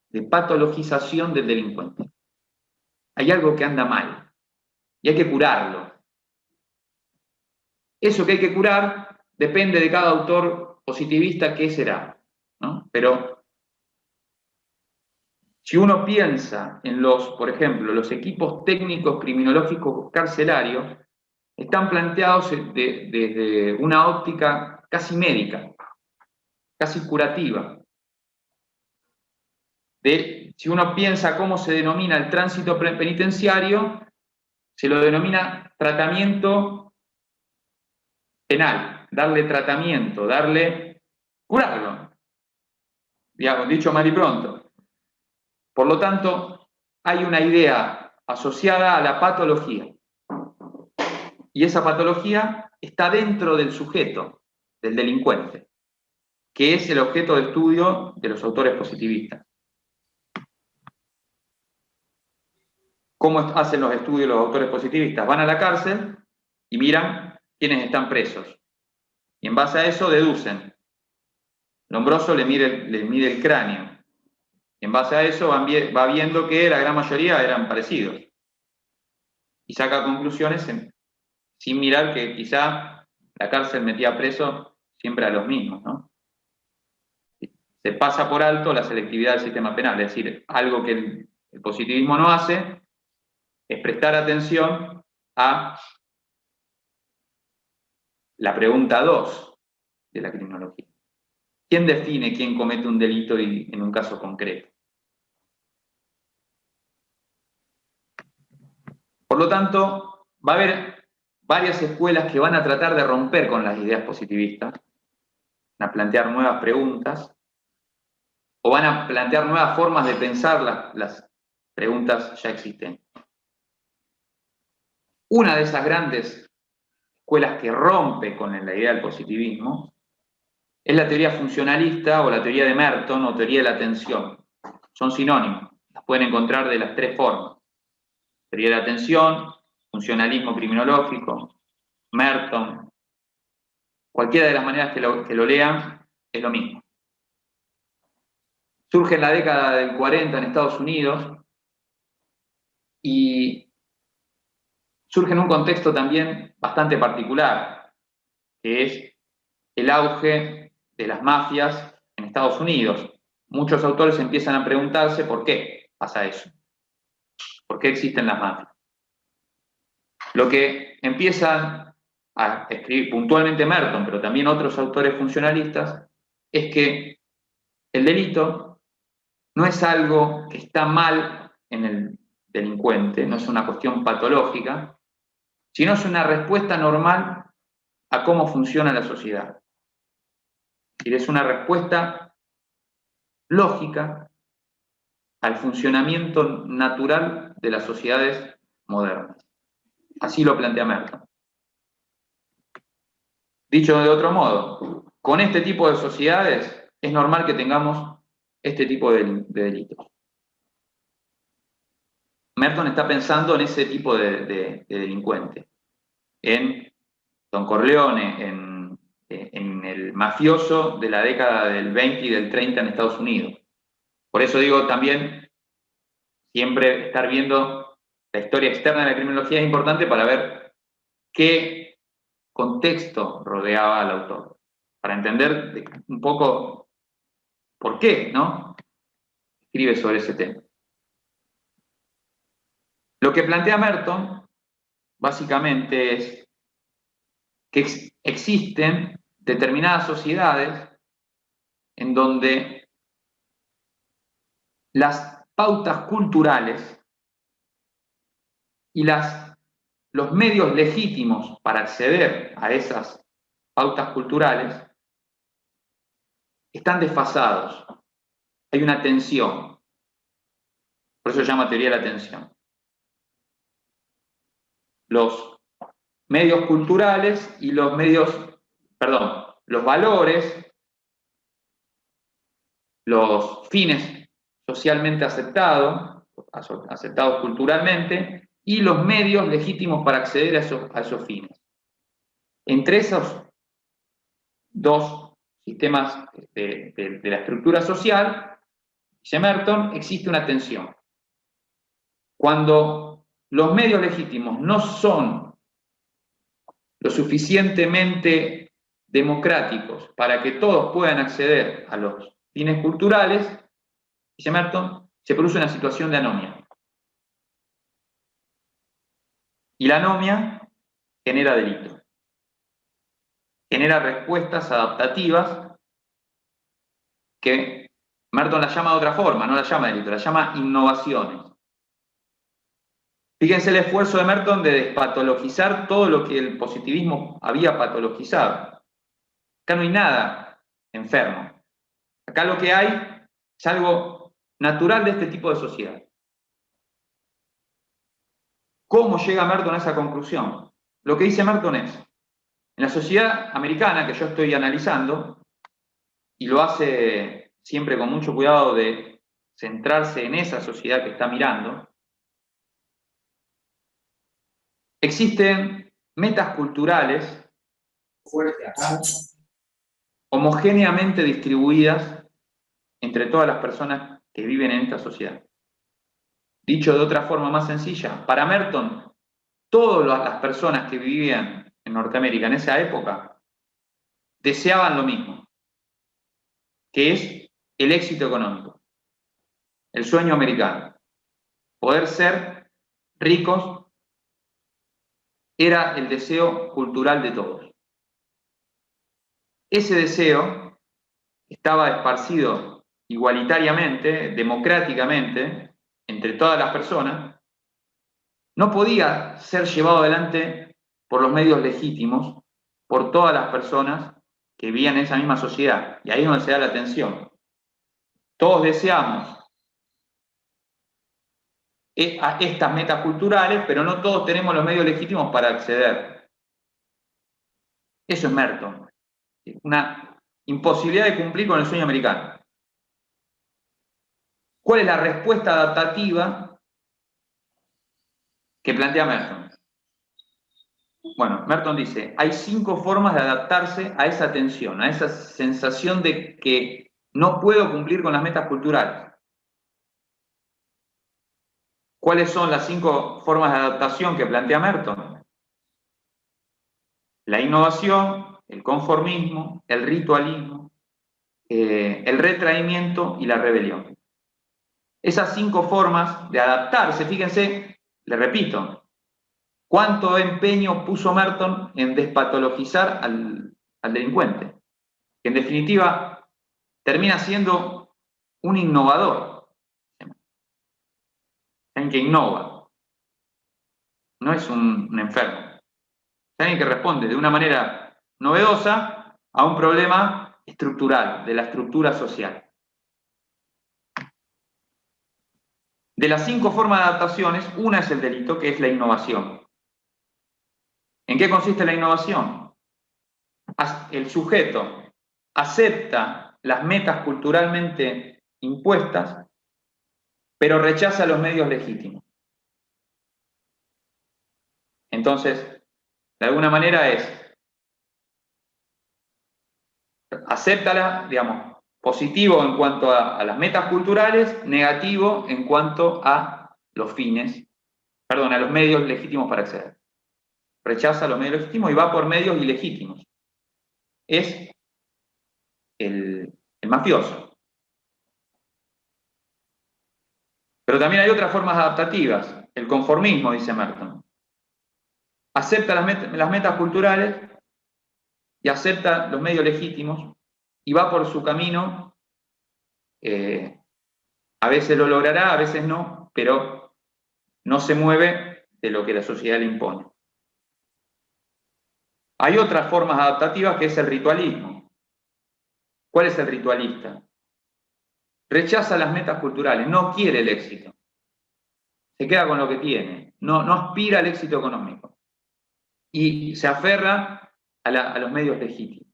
de patologización del delincuente. Hay algo que anda mal y hay que curarlo. Eso que hay que curar depende de cada autor positivista qué será, ¿no? Pero si uno piensa en por ejemplo, los equipos técnicos criminológicos carcelarios, están planteados desde una óptica casi médica, casi curativa. Si uno piensa cómo se denomina el tránsito penitenciario, se lo denomina tratamiento penal, darle tratamiento, curarlo, digamos, dicho mal y pronto. Por lo tanto, hay una idea asociada a la patología. Y esa patología está dentro del sujeto, del delincuente, que es el objeto de estudio de los autores positivistas. ¿Cómo hacen los estudios los autores positivistas? Van a la cárcel y miran quiénes están presos. Y en base a eso deducen. Lombroso le mide el cráneo. Y en base a eso va viendo que la gran mayoría eran parecidos. Y saca conclusiones sin mirar que quizá la cárcel metía preso siempre a los mismos, ¿no? Se pasa por alto la selectividad del sistema penal, es decir, algo que el positivismo no hace es prestar atención a la pregunta 2 de la criminología. ¿Quién define quién comete un delito en un caso concreto? Por lo tanto, va a haber varias escuelas que van a tratar de romper con las ideas positivistas, van a plantear nuevas preguntas, o van a plantear nuevas formas de pensar las preguntas ya existentes. Una de esas grandes escuelas que rompe con la idea del positivismo es la teoría funcionalista o la teoría de Merton o teoría de la atención. Son sinónimos, las pueden encontrar de las tres formas. Teoría de la atención, funcionalismo criminológico, Merton. Cualquiera de las maneras que lo lean es lo mismo. Surge en la década del 40 en Estados Unidos y surge en un contexto también bastante particular, que es el auge de las mafias en Estados Unidos. Muchos autores empiezan a preguntarse por qué pasa eso. ¿Por qué existen las mafias? Lo que empiezan a escribir puntualmente Merton, pero también otros autores funcionalistas, es que el delito no es algo que está mal en el delincuente, no es una cuestión patológica, sino es una respuesta normal a cómo funciona la sociedad. Y es una respuesta lógica al funcionamiento natural de las sociedades modernas. Así lo plantea Merton. Dicho de otro modo, con este tipo de sociedades es normal que tengamos este tipo de delitos. Merton está pensando en ese tipo de delincuente, en Don Corleone, en el mafioso de la década del 20 y del 30 en Estados Unidos. Por eso digo también, siempre estar viendo la historia externa de la criminología es importante para ver qué contexto rodeaba al autor, para entender un poco por qué, ¿no?, escribe sobre ese tema. Lo que plantea Merton, básicamente, es que existen determinadas sociedades en donde las pautas culturales y los medios legítimos para acceder a esas pautas culturales están desfasados. Hay una tensión. Por eso se llama teoría de la tensión. Los medios culturales y los valores, los fines socialmente aceptados culturalmente, y los medios legítimos para acceder a esos fines. Entre esos dos sistemas de la estructura social, dice Merton, existe una tensión. Cuando los medios legítimos no son lo suficientemente democráticos para que todos puedan acceder a los fines culturales, dice Merton, se produce una situación de anomia. Y la anomia genera delito. Genera respuestas adaptativas que Merton la llama de otra forma, no la llama delito, la llama innovaciones. Fíjense el esfuerzo de Merton de despatologizar todo lo que el positivismo había patologizado. Acá no hay nada enfermo. Acá lo que hay es algo natural de este tipo de sociedad. ¿Cómo llega Merton a esa conclusión? Lo que dice Merton es, en la sociedad americana que yo estoy analizando, y lo hace siempre con mucho cuidado de centrarse en esa sociedad que está mirando, existen metas culturales homogéneamente distribuidas entre todas las personas que viven en esta sociedad. Dicho de otra forma más sencilla, para Merton, todas las personas que vivían en Norteamérica en esa época deseaban lo mismo, que es el éxito económico, el sueño americano. Poder ser ricos era el deseo cultural de todos. Ese deseo estaba esparcido igualitariamente, democráticamente, entre todas las personas, no podía ser llevado adelante por los medios legítimos, por todas las personas que vivían en esa misma sociedad. Y ahí es donde se da la tensión. Todos deseamos a estas metas culturales, pero no todos tenemos los medios legítimos para acceder. Eso es Merton. Una imposibilidad de cumplir con el sueño americano. ¿Cuál es la respuesta adaptativa que plantea Merton? Bueno, Merton dice, hay 5 formas de adaptarse a esa tensión, a esa sensación de que no puedo cumplir con las metas culturales. ¿Cuáles son las 5 formas de adaptación que plantea Merton? La innovación, el conformismo, el ritualismo, el retraimiento y la rebelión. Esas 5 formas de adaptarse, fíjense, le repito, ¿cuánto empeño puso Merton en despatologizar al delincuente? Que en definitiva termina siendo un innovador. Alguien que innova. No es un enfermo. Es alguien que responde de una manera novedosa a un problema estructural, de la estructura social. De las 5 formas de adaptaciones, una es el delito, que es la innovación. ¿En qué consiste la innovación? El sujeto acepta las metas culturalmente impuestas, pero rechaza los medios legítimos. Entonces, de alguna manera acéptala, digamos, positivo en cuanto a las metas culturales, negativo en cuanto a los a los medios legítimos para acceder. Rechaza los medios legítimos y va por medios ilegítimos. Es el mafioso. Pero también hay otras formas adaptativas. El conformismo, dice Merton. Acepta las metas culturales y acepta los medios legítimos y va por su camino. A veces lo logrará, a veces no, pero no se mueve de lo que la sociedad le impone. Hay otras formas adaptativas que es el ritualismo. ¿Cuál es el ritualista? Rechaza las metas culturales, no quiere el éxito. Se queda con lo que tiene, no aspira al éxito económico. Y se aferra a los medios legítimos.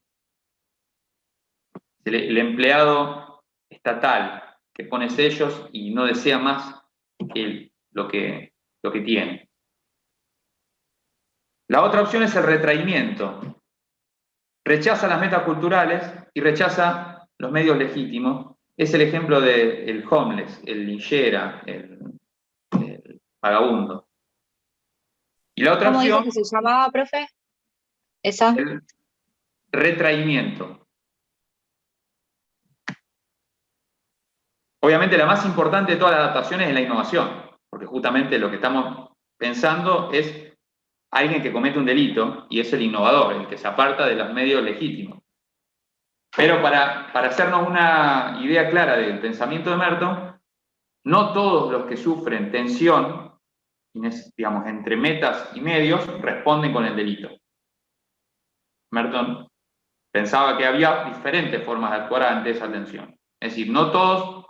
El empleado estatal que pone sellos y no desea más que lo que tiene. La otra opción es el retraimiento. rechaza las metas culturales y rechaza los medios legítimos. Es el ejemplo del homeless, el linchera, el vagabundo. Y la otra ¿Cómo dijo opción, que se llamaba, profe? Esa. el retraimiento. Obviamente la más importante de todas las adaptaciones es la innovación, porque justamente lo que estamos pensando es alguien que comete un delito y es el innovador, el que se aparta de los medios legítimos. Pero para hacernos una idea clara del pensamiento de Merton, no todos los que sufren tensión, digamos, entre metas y medios, responden con el delito. Merton pensaba que había diferentes formas de actuar ante esa tensión. Es decir, no todos,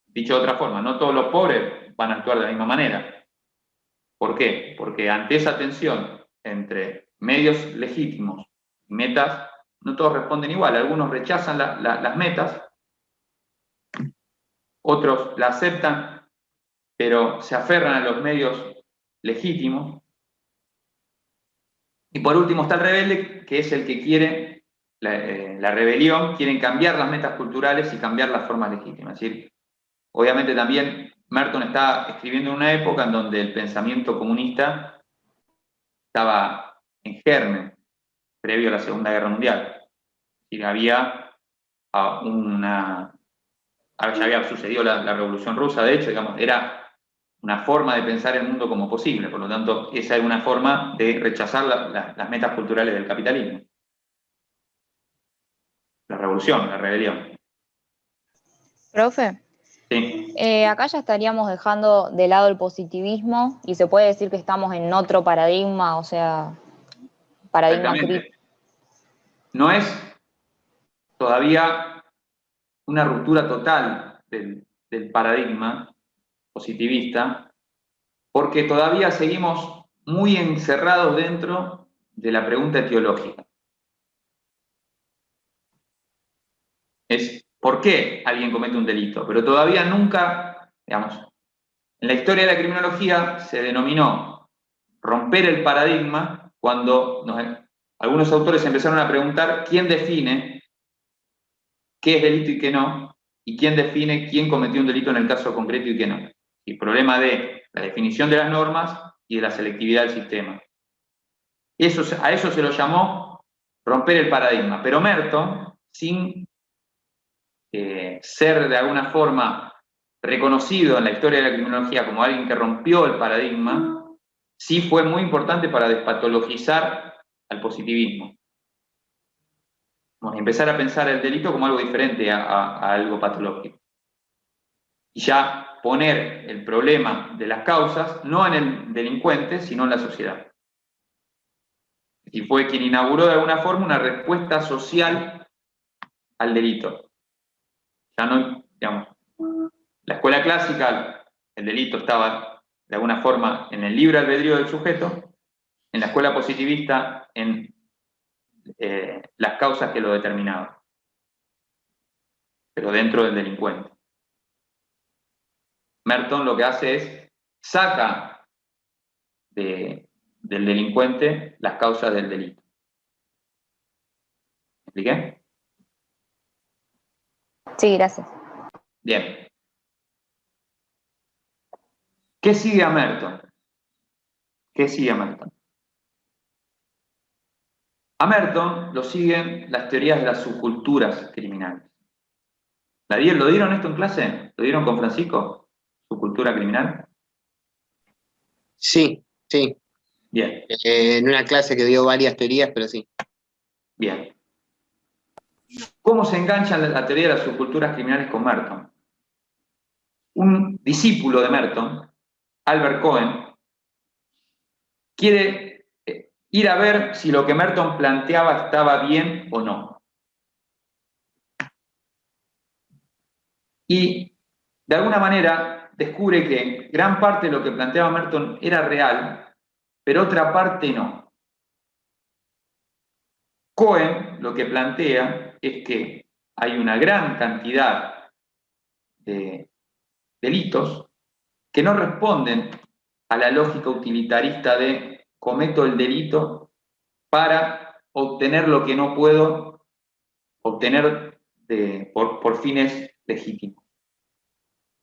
dicho de otra forma, no todos los pobres van a actuar de la misma manera. ¿Por qué? Porque ante esa tensión entre medios legítimos y metas, no todos responden igual. Algunos rechazan las metas, otros la aceptan, pero se aferran a los medios legítimos. Y por último está el rebelde, que es el que quiere la rebelión, quieren cambiar las metas culturales y cambiar las formas legítimas. Es decir, obviamente también Merton está escribiendo en una época en donde el pensamiento comunista estaba en germen, previo a la Segunda Guerra Mundial. Es decir, ya había sucedido la Revolución Rusa, de hecho, digamos, era una forma de pensar el mundo como posible, por lo tanto, esa es una forma de rechazar las metas culturales del capitalismo. La revolución, la rebelión. Profe, Sí. acá ya estaríamos dejando de lado el positivismo y se puede decir que estamos en otro paradigma, o sea, paradigma crítico. Exactamente. No es todavía una ruptura total del paradigma positivista, porque todavía seguimos muy encerrados dentro de la pregunta etiológica. Es ¿por qué alguien comete un delito? Pero todavía nunca, digamos, en la historia de la criminología se denominó romper el paradigma cuando algunos autores empezaron a preguntar quién define qué es delito y qué no, y quién define quién cometió un delito en el caso concreto y qué no. El problema de la definición de las normas y de la selectividad del sistema. A eso se lo llamó romper el paradigma. Pero Merton, sin ser de alguna forma reconocido en la historia de la criminología como alguien que rompió el paradigma, sí fue muy importante para despatologizar al positivismo. Empezar a pensar el delito como algo diferente a algo patológico. Y ya poner el problema de las causas no en el delincuente, sino en la sociedad. Y fue quien inauguró de alguna forma una respuesta social al delito. Ya no, digamos, la escuela clásica, el delito estaba de alguna forma en el libre albedrío del sujeto, en la escuela positivista en las causas que lo determinaban, pero dentro del delincuente. Merton lo que hace es saca del delincuente las causas del delito. ¿Me expliqué? Sí, gracias. Bien. ¿Qué sigue a Merton? ¿Qué sigue a Merton? A Merton lo siguen las teorías de las subculturas criminales. ¿Lo dieron esto en clase? ¿Lo dieron con Francisco? ¿Subcultura criminal? Sí, sí. Bien. En una clase que dio varias teorías, pero sí. Bien. ¿Cómo se enganchan la teoría de las subculturas criminales con Merton? Un discípulo de Merton, Albert Cohen, quiere ir a ver si lo que Merton planteaba estaba bien o no. Y de alguna manera descubre que gran parte de lo que planteaba Merton era real, pero otra parte no. Cohen lo que plantea es que hay una gran cantidad de delitos que no responden a la lógica utilitarista de cometo el delito para obtener lo que no puedo obtener por fines legítimos.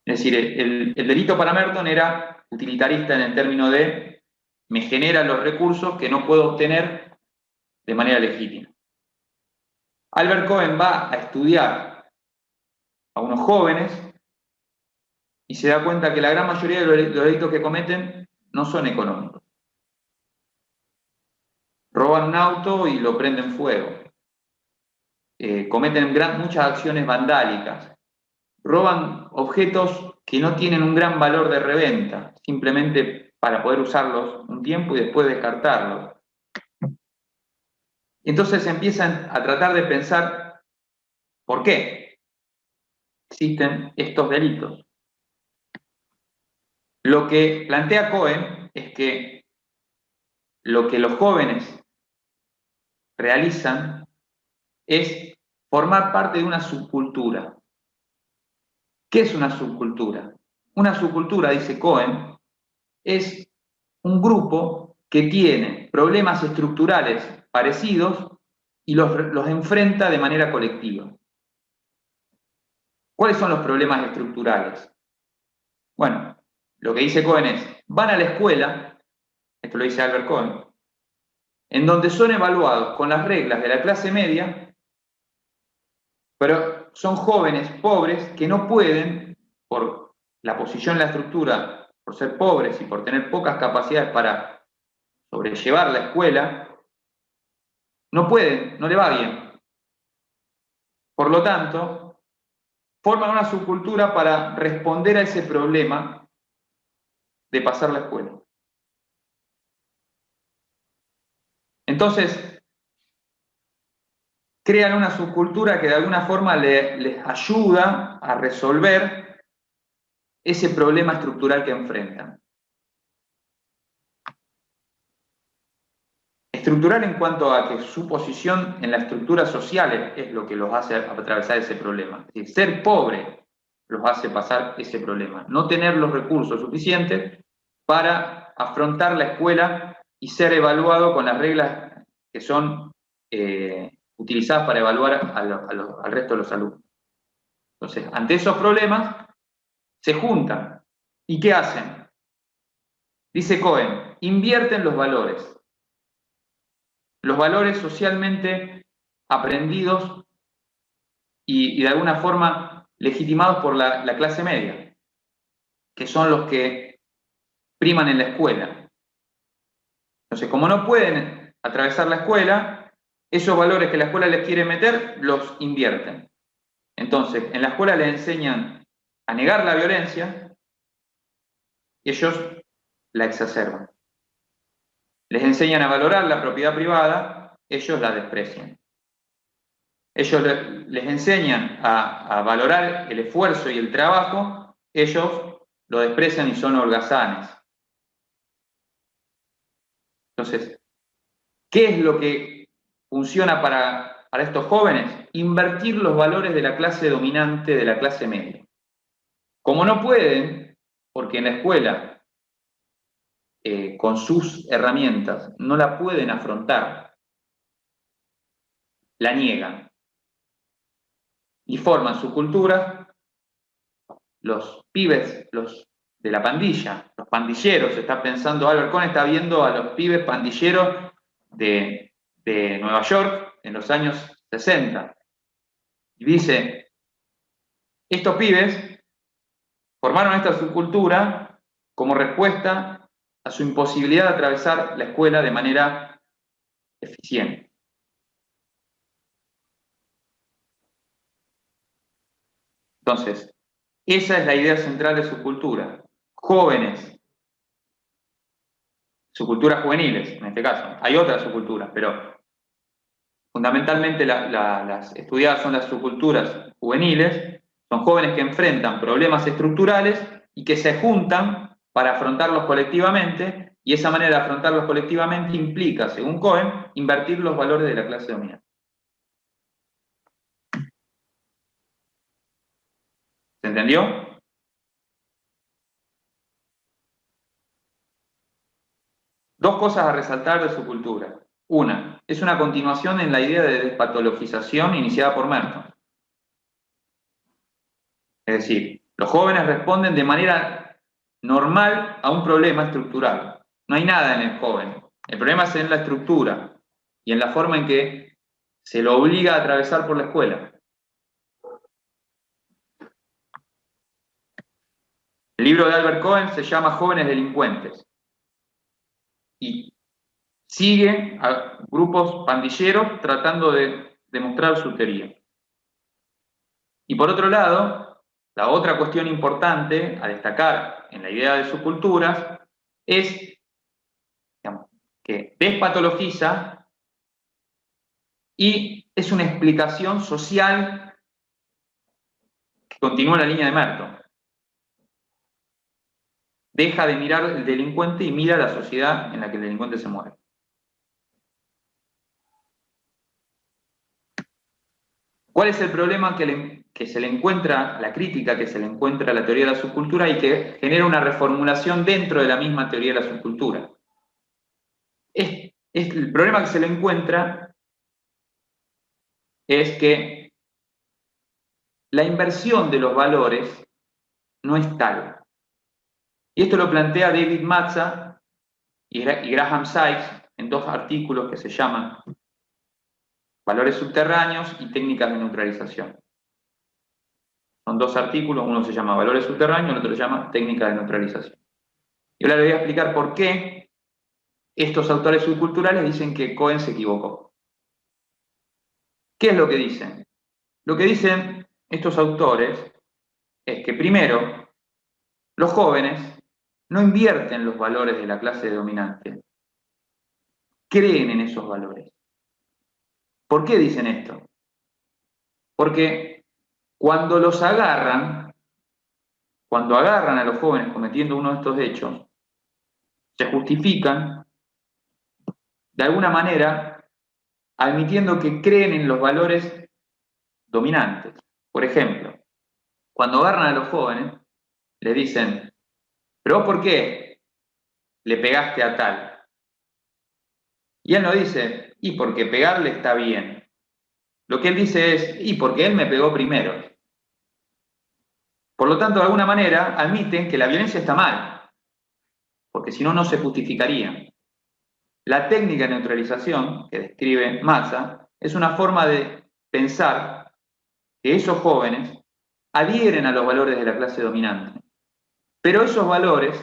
Es decir, el delito para Merton era utilitarista en el término de me genera los recursos que no puedo obtener de manera legítima. Albert Cohen va a estudiar a unos jóvenes y se da cuenta que la gran mayoría de los delitos que cometen no son económicos. Roban un auto y lo prenden fuego. Cometen muchas acciones vandálicas. Roban objetos que no tienen un gran valor de reventa, simplemente para poder usarlos un tiempo y después descartarlos. Entonces empiezan a tratar de pensar por qué existen estos delitos. Lo que plantea Cohen es que lo que los jóvenes realizan es formar parte de una subcultura. ¿Qué es una subcultura? Una subcultura, dice Cohen, es un grupo que tiene problemas estructurales parecidos y los enfrenta de manera colectiva. ¿Cuáles son los problemas estructurales? Bueno, lo que dice Cohen es, van a la escuela, esto lo dice Albert Cohen, en donde son evaluados con las reglas de la clase media, pero son jóvenes pobres que no pueden, por la posición en la estructura, por ser pobres y por tener pocas capacidades para sobrellevar la escuela, no pueden, no le va bien. Por lo tanto, forman una subcultura para responder a ese problema de pasar la escuela. Entonces, crean una subcultura que de alguna forma les ayuda a resolver ese problema estructural que enfrentan. Estructural en cuanto a que su posición en la estructura social es lo que los hace atravesar ese problema. Es decir, ser pobre los hace pasar ese problema. No tener los recursos suficientes para afrontar la escuela y ser evaluado con las reglas que son utilizadas para evaluar al resto de los alumnos. Entonces, ante esos problemas, se juntan. ¿Y qué hacen? Dice Cohen, invierten los valores. Los valores socialmente aprendidos y de alguna forma legitimados por la clase media, que son los que priman en la escuela. Entonces, como no pueden atravesar la escuela, esos valores que la escuela les quiere meter, los invierten. Entonces, en la escuela les enseñan a negar la violencia, y ellos la exacerban. Les enseñan a valorar la propiedad privada, ellos la desprecian. Ellos les enseñan a valorar el esfuerzo y el trabajo, ellos lo desprecian y son holgazanes. Entonces, ¿qué es lo que funciona para estos jóvenes? Invertir los valores de la clase dominante, de la clase media. Como no pueden, porque en la escuela, con sus herramientas, no la pueden afrontar, la niegan. Y forman su cultura, los pibes, los de la pandilla, los pandilleros, está pensando, Albert Cohen está viendo a los pibes pandilleros de Nueva York en los años 60. Y dice, estos pibes formaron esta subcultura como respuesta a su imposibilidad de atravesar la escuela de manera eficiente. Entonces, esa es la idea central de subcultura. Jóvenes, subculturas juveniles, en este caso. Hay otras subculturas, pero fundamentalmente las estudiadas son las subculturas juveniles. Son jóvenes que enfrentan problemas estructurales y que se juntan para afrontarlos colectivamente, y esa manera de afrontarlos colectivamente implica, según Cohen, invertir los valores de la clase dominante. ¿Se entendió? Dos cosas a resaltar de su cultura. Una, es una continuación en la idea de despatologización iniciada por Merton. Es decir, los jóvenes responden de manera normal a un problema estructural. No hay nada en el joven. El problema es en la estructura y en la forma en que se lo obliga a atravesar por la escuela. El libro de Albert Cohen se llama Jóvenes Delincuentes y sigue a grupos pandilleros tratando de demostrar su teoría. Y por otro lado, la otra cuestión importante a destacar en la idea de subculturas es, digamos, que despatologiza y es una explicación social que continúa la línea de Merton. Deja de mirar el delincuente y mira la sociedad en la que el delincuente se mueve. ¿Cuál es el problema que se le encuentra, la crítica que se le encuentra a la teoría de la subcultura y que genera una reformulación dentro de la misma teoría de la subcultura? El problema que se le encuentra es que la inversión de los valores no es tal. Y esto lo plantea David Mazza y Graham Sykes en dos artículos que se llaman Valores subterráneos y técnicas de neutralización. Son dos artículos, uno se llama Valores subterráneos, el otro se llama Técnicas de neutralización. Y ahora le voy a explicar por qué estos autores subculturales dicen que Cohen se equivocó. ¿Qué es lo que dicen? Lo que dicen estos autores es que primero, los jóvenes no invierten los valores de la clase dominante, creen en esos valores. ¿Por qué dicen esto? Porque cuando agarran a los jóvenes cometiendo uno de estos hechos, se justifican de alguna manera admitiendo que creen en los valores dominantes. Por ejemplo, cuando agarran a los jóvenes, les dicen, ¿pero vos por qué le pegaste a tal? Y él no dice, y porque pegarle está bien. Lo que él dice es, y porque él me pegó primero. Por lo tanto, de alguna manera, admiten que la violencia está mal, porque si no, no se justificaría. La técnica de neutralización que describe Mazza es una forma de pensar que esos jóvenes adhieren a los valores de la clase dominante. Pero esos valores,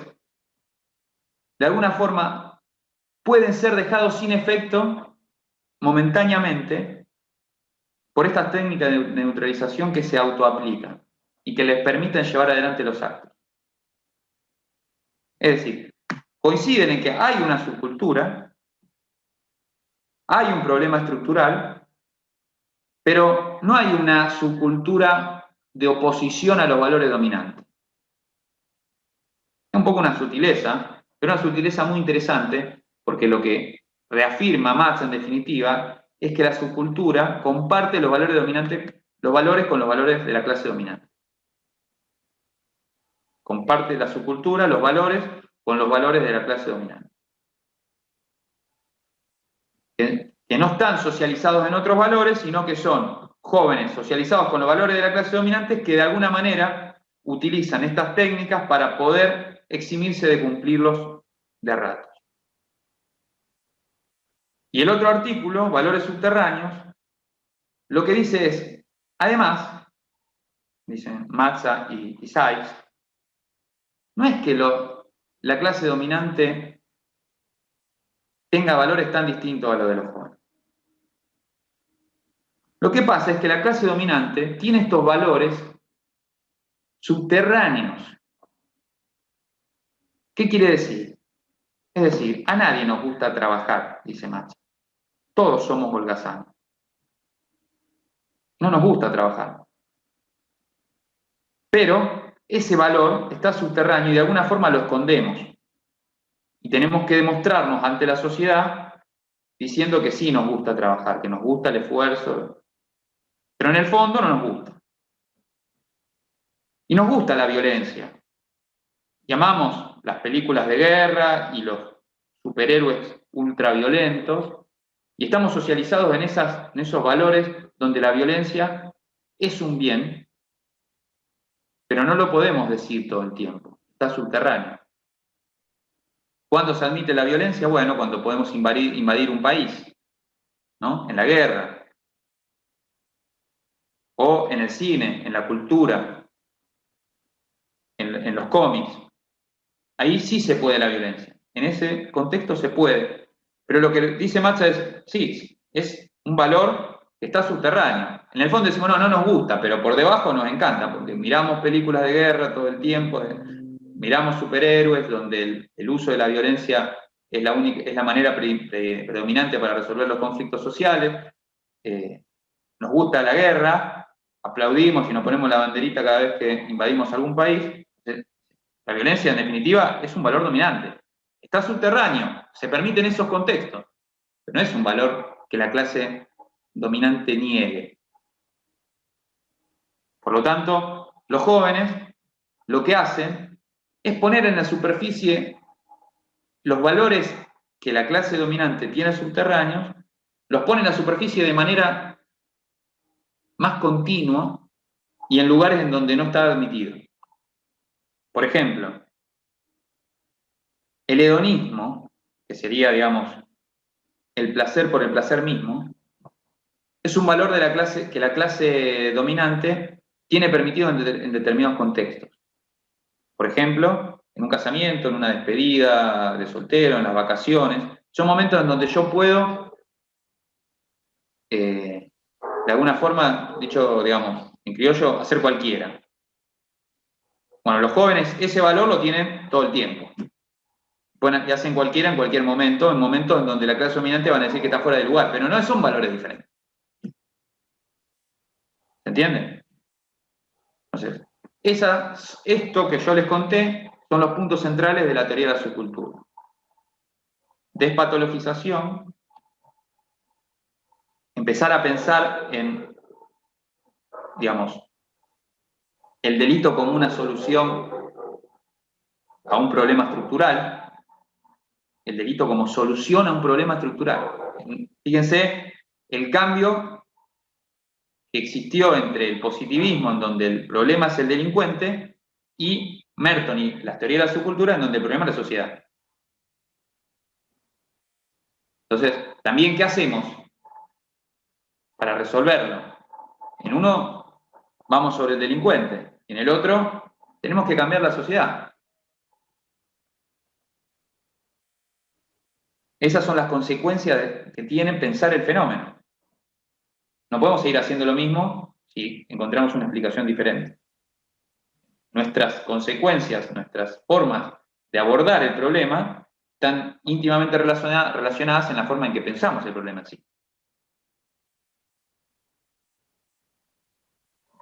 de alguna forma, pueden ser dejados sin efecto momentáneamente por estas técnicas de neutralización que se autoaplican y que les permiten llevar adelante los actos. Es decir, coinciden en que hay una subcultura, hay un problema estructural, pero no hay una subcultura de oposición a los valores dominantes. Es un poco una sutileza, pero una sutileza muy interesante, porque lo que reafirma Mazza en definitiva es que la subcultura comparte los valores dominantes, los valores con los valores de la clase dominante. Comparte la subcultura, los valores, con los valores de la clase dominante. Que no están socializados en otros valores, sino que son jóvenes socializados con los valores de la clase dominante que de alguna manera utilizan estas técnicas para poder eximirse de cumplirlos de a ratos. Y el otro artículo, Valores subterráneos, lo que dice es, además, dicen Mazza y Sykes, no es que la clase dominante tenga valores tan distintos a los de los jóvenes. Lo que pasa es que la clase dominante tiene estos valores subterráneos. ¿Qué quiere decir? Es decir, a nadie nos gusta trabajar, dice Mazza. Todos somos holgazanes. No nos gusta trabajar. Pero ese valor está subterráneo y de alguna forma lo escondemos. Y tenemos que demostrarnos ante la sociedad diciendo que sí nos gusta trabajar, que nos gusta el esfuerzo. Pero en el fondo no nos gusta. Y nos gusta la violencia. Y amamos las películas de guerra y los superhéroes ultraviolentos, Y estamos socializados en esos valores donde la violencia es un bien, pero no lo podemos decir todo el tiempo, está subterráneo. ¿Cuándo se admite la violencia? Bueno, cuando podemos invadir un país, ¿no? En la guerra, o en el cine, en la cultura, en los cómics. Ahí sí se puede la violencia. En ese contexto se puede. Pero lo que dice Matza es, sí, es un valor que está subterráneo. En el fondo decimos, no nos gusta, pero por debajo nos encanta, porque miramos películas de guerra todo el tiempo, miramos superhéroes donde el uso de la violencia es la manera predominante para resolver los conflictos sociales. Nos gusta la guerra, aplaudimos y nos ponemos la banderita cada vez que invadimos algún país. La violencia, en definitiva, es un valor dominante. Está subterráneo, se permite en esos contextos, pero no es un valor que la clase dominante niegue. Por lo tanto, los jóvenes lo que hacen es poner en la superficie los valores que la clase dominante tiene subterráneos, los pone en la superficie de manera más continua y en lugares en donde no está admitido. Por ejemplo, el hedonismo, que sería, digamos, el placer por el placer mismo, es un valor de la clase que la clase dominante tiene permitido en determinados contextos. Por ejemplo, en un casamiento, en una despedida de soltero, en las vacaciones. Son momentos en donde yo puedo, de alguna forma, dicho, digamos, en criollo, hacer cualquiera. Bueno, los jóvenes ese valor lo tienen todo el tiempo. Bueno, y hacen cualquiera en cualquier momento, en momentos en donde la clase dominante van a decir que está fuera de lugar, pero no son valores diferentes. ¿Se entiende? Entonces, esto que yo les conté son los puntos centrales de la teoría de la subcultura. Despatologización, empezar a pensar en, digamos, el delito como una solución a un problema estructural, el delito como solución a un problema estructural. Fíjense el cambio que existió entre el positivismo, en donde el problema es el delincuente, y Merton y la teoría de la subcultura, en donde el problema es la sociedad. Entonces, también, ¿qué hacemos para resolverlo? En uno, vamos sobre el delincuente, y en el otro, tenemos que cambiar la sociedad. Esas son las consecuencias que tiene pensar el fenómeno. No podemos seguir haciendo lo mismo si encontramos una explicación diferente. Nuestras consecuencias, nuestras formas de abordar el problema están íntimamente relacionadas en la forma en que pensamos el problema en sí.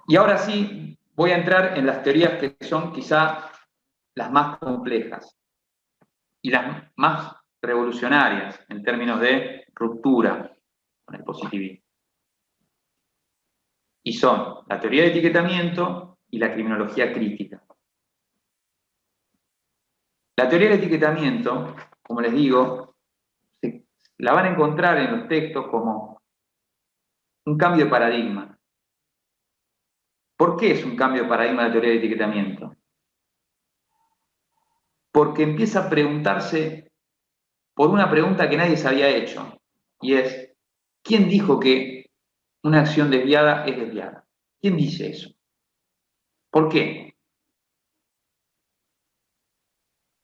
Y ahora sí, voy a entrar en las teorías que son quizá las más complejas y las más revolucionarias en términos de ruptura con el positivismo. Y son la teoría de etiquetamiento y la criminología crítica. La teoría del etiquetamiento, como les digo, la van a encontrar en los textos como un cambio de paradigma. ¿Por qué es un cambio de paradigma la teoría del etiquetamiento? Porque empieza a preguntarse por una pregunta que nadie se había hecho, y es, ¿quién dijo que una acción desviada es desviada? ¿Quién dice eso? ¿Por qué?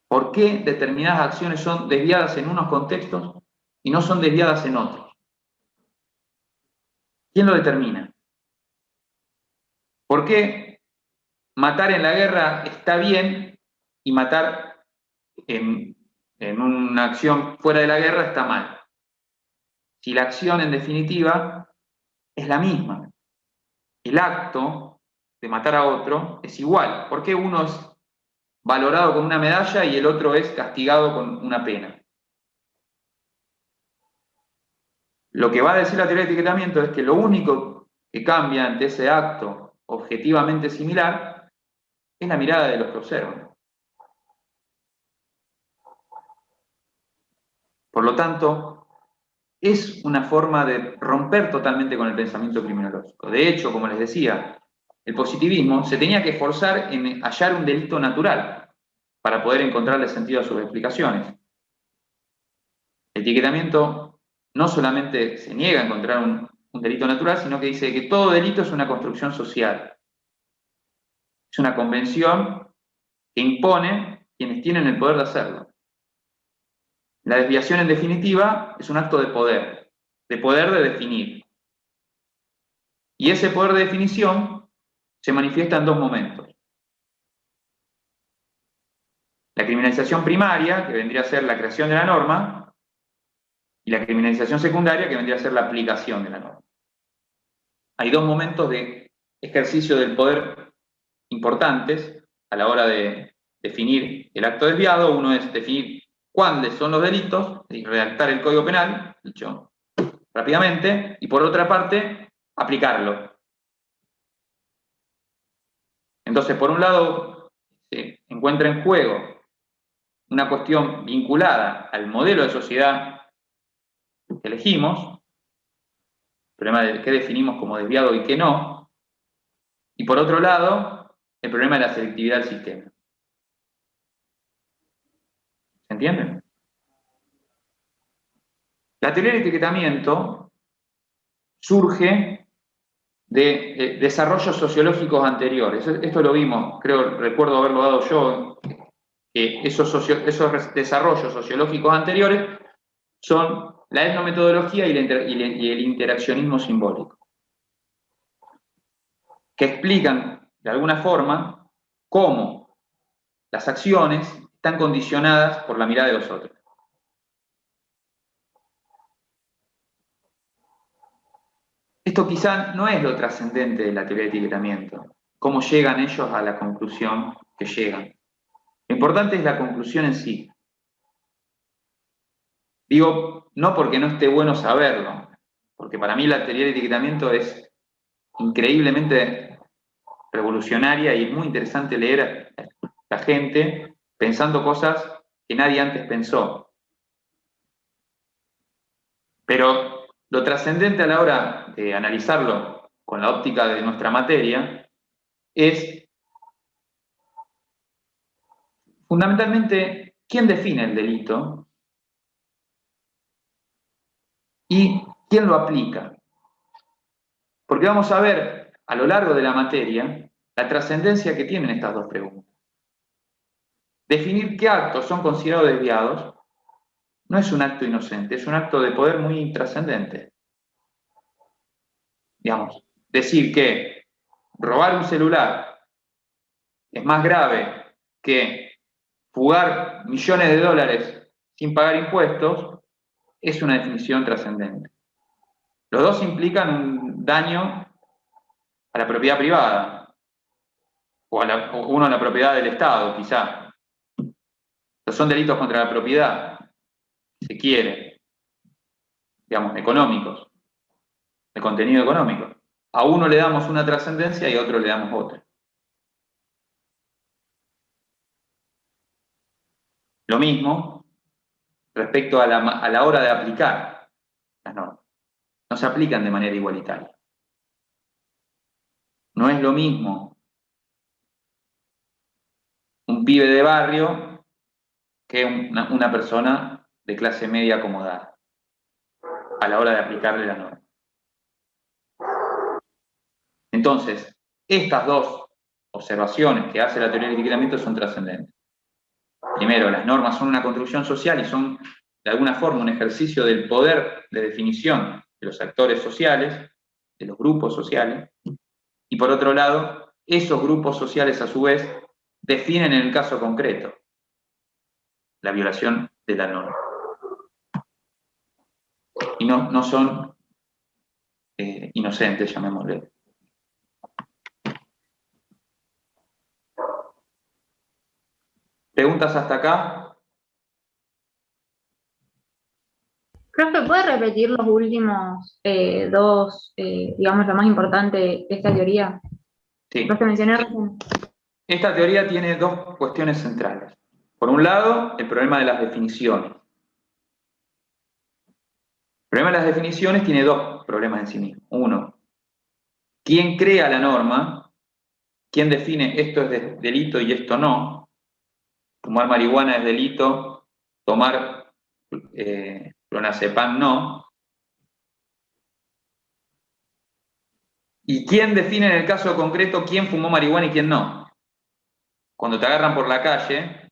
¿Por qué determinadas acciones son desviadas en unos contextos y no son desviadas en otros? ¿Quién lo determina? ¿Por qué matar en la guerra está bien y matar en una acción fuera de la guerra está mal? Si la acción, en definitiva, es la misma. El acto de matar a otro es igual. ¿Por qué uno es valorado con una medalla y el otro es castigado con una pena? Lo que va a decir la teoría de etiquetamiento es que lo único que cambia ante ese acto objetivamente similar es la mirada de los que observan. Por lo tanto, es una forma de romper totalmente con el pensamiento criminológico. De hecho, como les decía, el positivismo se tenía que esforzar en hallar un delito natural para poder encontrarle sentido a sus explicaciones. El etiquetamiento no solamente se niega a encontrar un delito natural, sino que dice que todo delito es una construcción social. Es una convención que impone quienes tienen el poder de hacerlo. La desviación, en definitiva, es un acto de poder de definir. Y ese poder de definición se manifiesta en dos momentos. La criminalización primaria, que vendría a ser la creación de la norma, y la criminalización secundaria, que vendría a ser la aplicación de la norma. Hay dos momentos de ejercicio del poder importantes a la hora de definir el acto desviado. Uno es definir cuáles son los delitos y redactar el Código Penal, dicho rápidamente, y por otra parte, aplicarlo. Entonces, por un lado, se encuentra en juego una cuestión vinculada al modelo de sociedad que elegimos, el problema de qué definimos como desviado y qué no, y por otro lado, el problema de la selectividad del sistema. ¿Se entiende? La teoría del etiquetamiento surge de desarrollos sociológicos anteriores. Esto lo vimos, recuerdo haberlo dado yo, que esos desarrollos sociológicos anteriores son la etnometodología y el interaccionismo simbólico, que explican de alguna forma cómo las acciones están condicionadas por la mirada de los otros. Esto quizá no es lo trascendente de la teoría de etiquetamiento, cómo llegan ellos a la conclusión que llegan. Lo importante es la conclusión en sí. Digo, no porque no esté bueno saberlo, porque para mí la teoría de etiquetamiento es increíblemente revolucionaria y es muy interesante leer a la gente pensando cosas que nadie antes pensó. Pero lo trascendente a la hora de analizarlo con la óptica de nuestra materia es fundamentalmente quién define el delito y quién lo aplica. Porque vamos a ver a lo largo de la materia la trascendencia que tienen estas dos preguntas. Definir qué actos son considerados desviados no es un acto inocente, es un acto de poder muy trascendente. Digamos, decir que robar un celular es más grave que fugar millones de dólares sin pagar impuestos es una definición trascendente. Los dos implican un daño a la propiedad privada, o uno a la propiedad del Estado, quizá. Pero son delitos contra la propiedad, si se quiere, digamos, económicos, de contenido económico. A uno le damos una trascendencia y a otro le damos otra. Lo mismo respecto a la hora de aplicar las normas. No se aplican de manera igualitaria. No es lo mismo un pibe de barrio que una persona de clase media acomodada a la hora de aplicarle la norma. Entonces, estas dos observaciones que hace la teoría del etiquetamiento son trascendentes. Primero, las normas son una construcción social y son de alguna forma un ejercicio del poder de definición de los actores sociales, de los grupos sociales, y por otro lado, esos grupos sociales a su vez definen en el caso concreto la violación de la norma. Y no son inocentes, llamémosle. ¿Preguntas hasta acá? Profe, ¿puede repetir los últimos dos, digamos, lo más importante de esta teoría? Sí. Los que mencioné recién. Esta teoría tiene dos cuestiones centrales. Por un lado, el problema de las definiciones. El problema de las definiciones tiene dos problemas en sí mismo. Uno, ¿quién crea la norma? ¿Quién define esto es delito y esto no? Fumar marihuana es delito, tomar clonazepam no. ¿Y quién define en el caso concreto quién fumó marihuana y quién no? Cuando te agarran por la calle,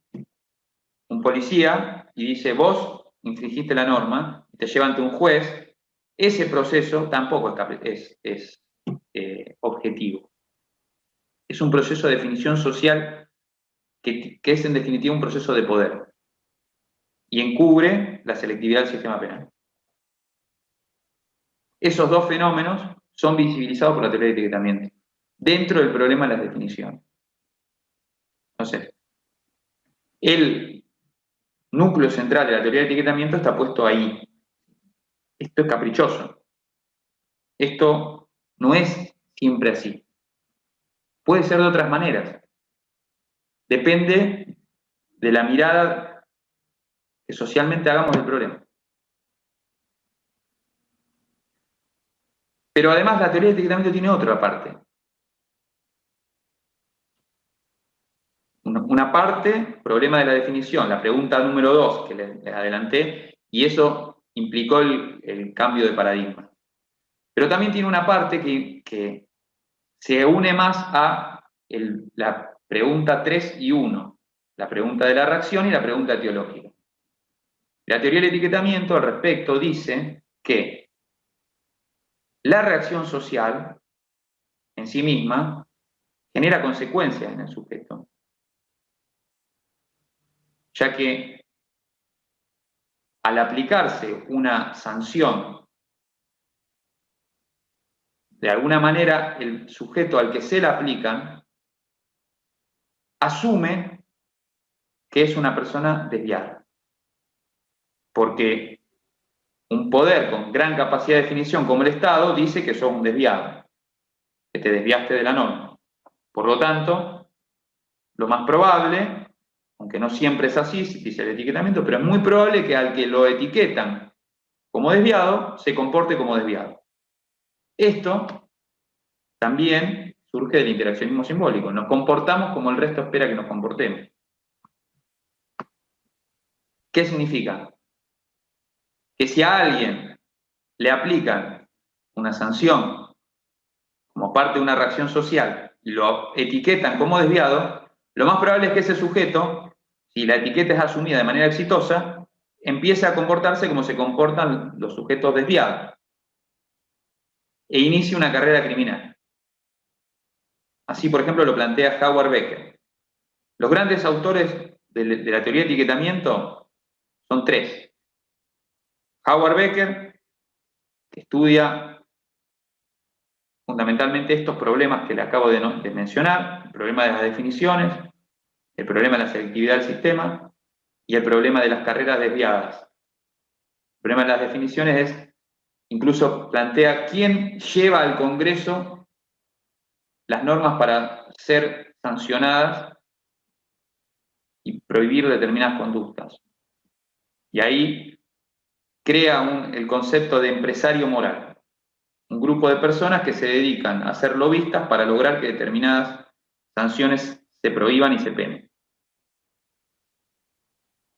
un policía, y dice, vos infringiste la norma, y te lleva ante un juez, ese proceso tampoco es objetivo. Es un proceso de definición social que es en definitiva un proceso de poder y encubre la selectividad del sistema penal. Esos dos fenómenos son visibilizados por la teoría del etiquetamiento dentro del problema de las definiciones. Entonces, el núcleo central de la teoría del etiquetamiento está puesto ahí. Esto es caprichoso. Esto no es siempre así. Puede ser de otras maneras. Depende de la mirada que socialmente hagamos del problema. Pero además la teoría del etiquetamiento tiene otra parte. Una parte, problema de la definición, la pregunta número 2 que les adelanté, y eso implicó el cambio de paradigma. Pero también tiene una parte que se une más a la pregunta 3 y 1, la pregunta de la reacción y la pregunta etiológica. La teoría del etiquetamiento al respecto dice que la reacción social en sí misma genera consecuencias en el sujeto, ya que al aplicarse una sanción, de alguna manera el sujeto al que se la aplican asume que es una persona desviada, porque un poder con gran capacidad de definición como el Estado dice que sos un desviado, que te desviaste de la norma. Por lo tanto, lo más probable, aunque no siempre es así, dice el etiquetamiento, pero es muy probable que al que lo etiquetan como desviado, se comporte como desviado. Esto también surge del interaccionismo simbólico. Nos comportamos como el resto espera que nos comportemos. ¿Qué significa? Que si a alguien le aplican una sanción como parte de una reacción social y lo etiquetan como desviado, lo más probable es que ese sujeto, si la etiqueta es asumida de manera exitosa, empiece a comportarse como se comportan los sujetos desviados e inicie una carrera criminal. Así, por ejemplo, lo plantea Howard Becker. Los grandes autores de la teoría de etiquetamiento son tres. Howard Becker, que estudia fundamentalmente estos problemas que le acabo de mencionar, el problema de las definiciones, el problema de la selectividad del sistema y el problema de las carreras desviadas. El problema de las definiciones es, incluso plantea quién lleva al Congreso las normas para ser sancionadas y prohibir determinadas conductas. Y ahí crea el concepto de empresario moral, un grupo de personas que se dedican a ser lobistas para lograr que determinadas sanciones se prohíban y se penen.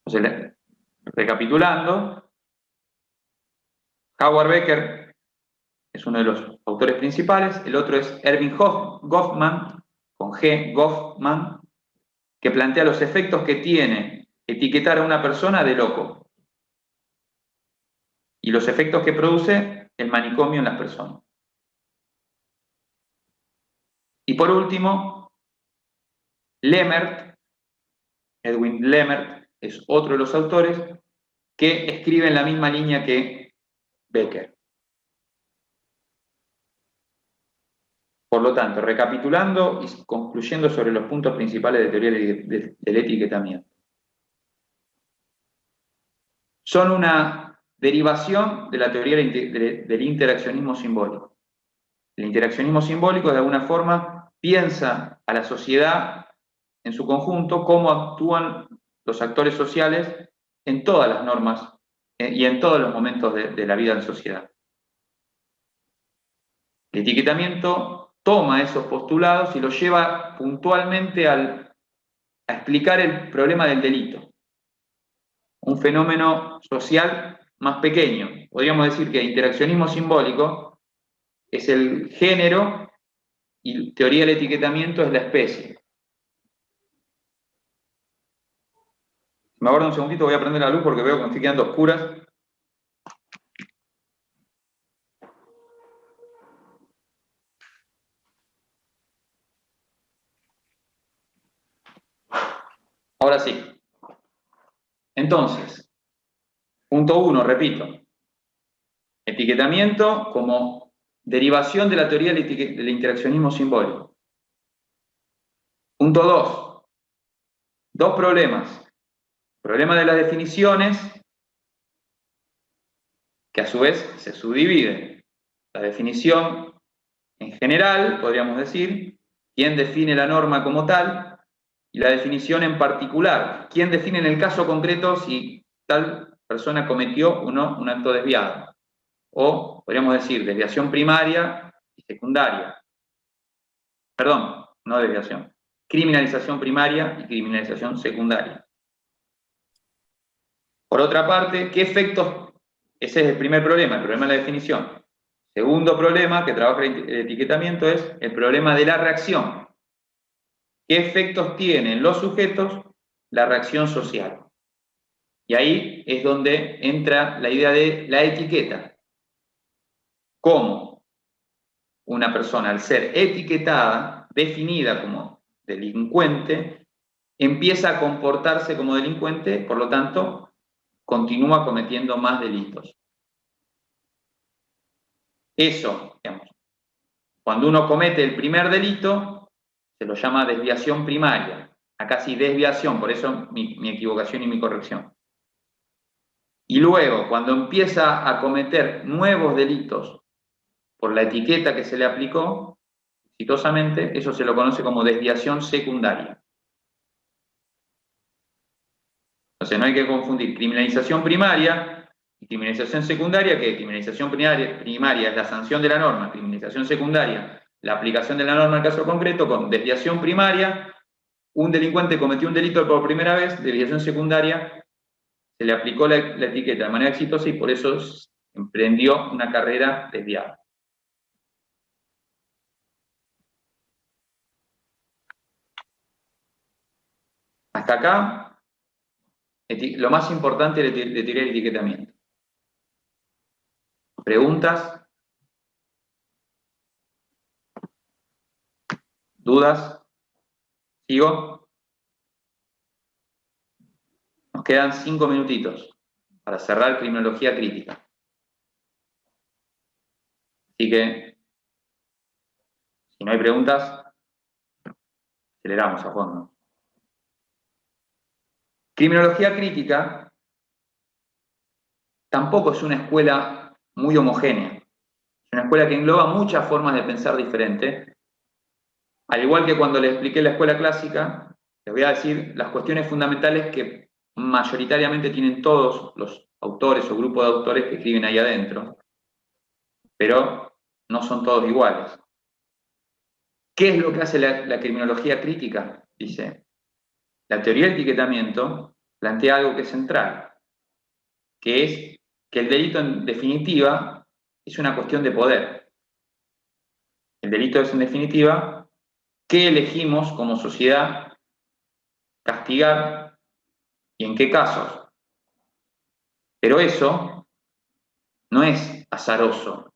Entonces, recapitulando, Howard Becker es uno de los autores principales, el otro es Erving Goffman, con G, Goffman, que plantea los efectos que tiene etiquetar a una persona de loco y los efectos que produce el manicomio en las personas. Y por último, Lemert, Edwin Lemert, es otro de los autores que escribe en la misma línea que Becker. Por lo tanto, recapitulando y concluyendo sobre los puntos principales de teoría del etiquetamiento. Son una derivación de la teoría del interaccionismo simbólico. El interaccionismo simbólico, de alguna forma, piensa a la sociedad en su conjunto, cómo actúan los actores sociales en todas las normas y en todos los momentos de la vida en sociedad. El etiquetamiento toma esos postulados y los lleva puntualmente a explicar el problema del delito. Un fenómeno social más pequeño. Podríamos decir que el interaccionismo simbólico es el género y teoría del etiquetamiento es la especie. Si me aguardan un segundito, voy a prender la luz porque veo que me estoy quedando a oscuras. Ahora sí. Entonces, punto 1, repito. Etiquetamiento como derivación de la teoría del interaccionismo simbólico. Punto 2. Dos problemas. Problema de las definiciones, que a su vez se subdividen. La definición en general, podríamos decir, quién define la norma como tal, y la definición en particular, quién define en el caso concreto si tal persona cometió o no un acto desviado. O, podríamos decir, desviación primaria y secundaria. Perdón, no desviación. Criminalización primaria y criminalización secundaria. Por otra parte, ¿qué efectos? Ese es el primer problema, el problema de la definición. Segundo problema que trabaja el etiquetamiento es el problema de la reacción. ¿Qué efectos tiene en los sujetos la reacción social? Y ahí es donde entra la idea de la etiqueta. Cómo una persona, al ser etiquetada, definida como delincuente, empieza a comportarse como delincuente, por lo tanto, continúa cometiendo más delitos. Eso, digamos, cuando uno comete el primer delito, se lo llama desviación primaria. Acá sí, desviación, por eso mi equivocación y mi corrección. Y luego, cuando empieza a cometer nuevos delitos por la etiqueta que se le aplicó, exitosamente, eso se lo conoce como desviación secundaria. Entonces no hay que confundir criminalización primaria y criminalización secundaria, que criminalización primaria es la sanción de la norma, criminalización secundaria, la aplicación de la norma en el caso concreto, con desviación primaria, un delincuente cometió un delito por primera vez, desviación secundaria, se le aplicó la etiqueta de manera exitosa y por eso emprendió una carrera desviada. Hasta acá, lo más importante de teoría del etiquetamiento. ¿Preguntas? ¿Dudas? ¿Sigo? Nos quedan 5 minutitos para cerrar criminología crítica. Así que, si no hay preguntas, aceleramos a fondo. Criminología crítica tampoco es una escuela muy homogénea. Es una escuela que engloba muchas formas de pensar diferentes. Al igual que cuando les expliqué la escuela clásica, les voy a decir las cuestiones fundamentales que mayoritariamente tienen todos los autores o grupos de autores que escriben ahí adentro, pero no son todos iguales. ¿Qué es lo que hace la criminología crítica? Dice, la teoría del etiquetamiento plantea algo que es central, que es que el delito en definitiva es una cuestión de poder. El delito es en definitiva qué elegimos como sociedad castigar y en qué casos. Pero eso no es azaroso,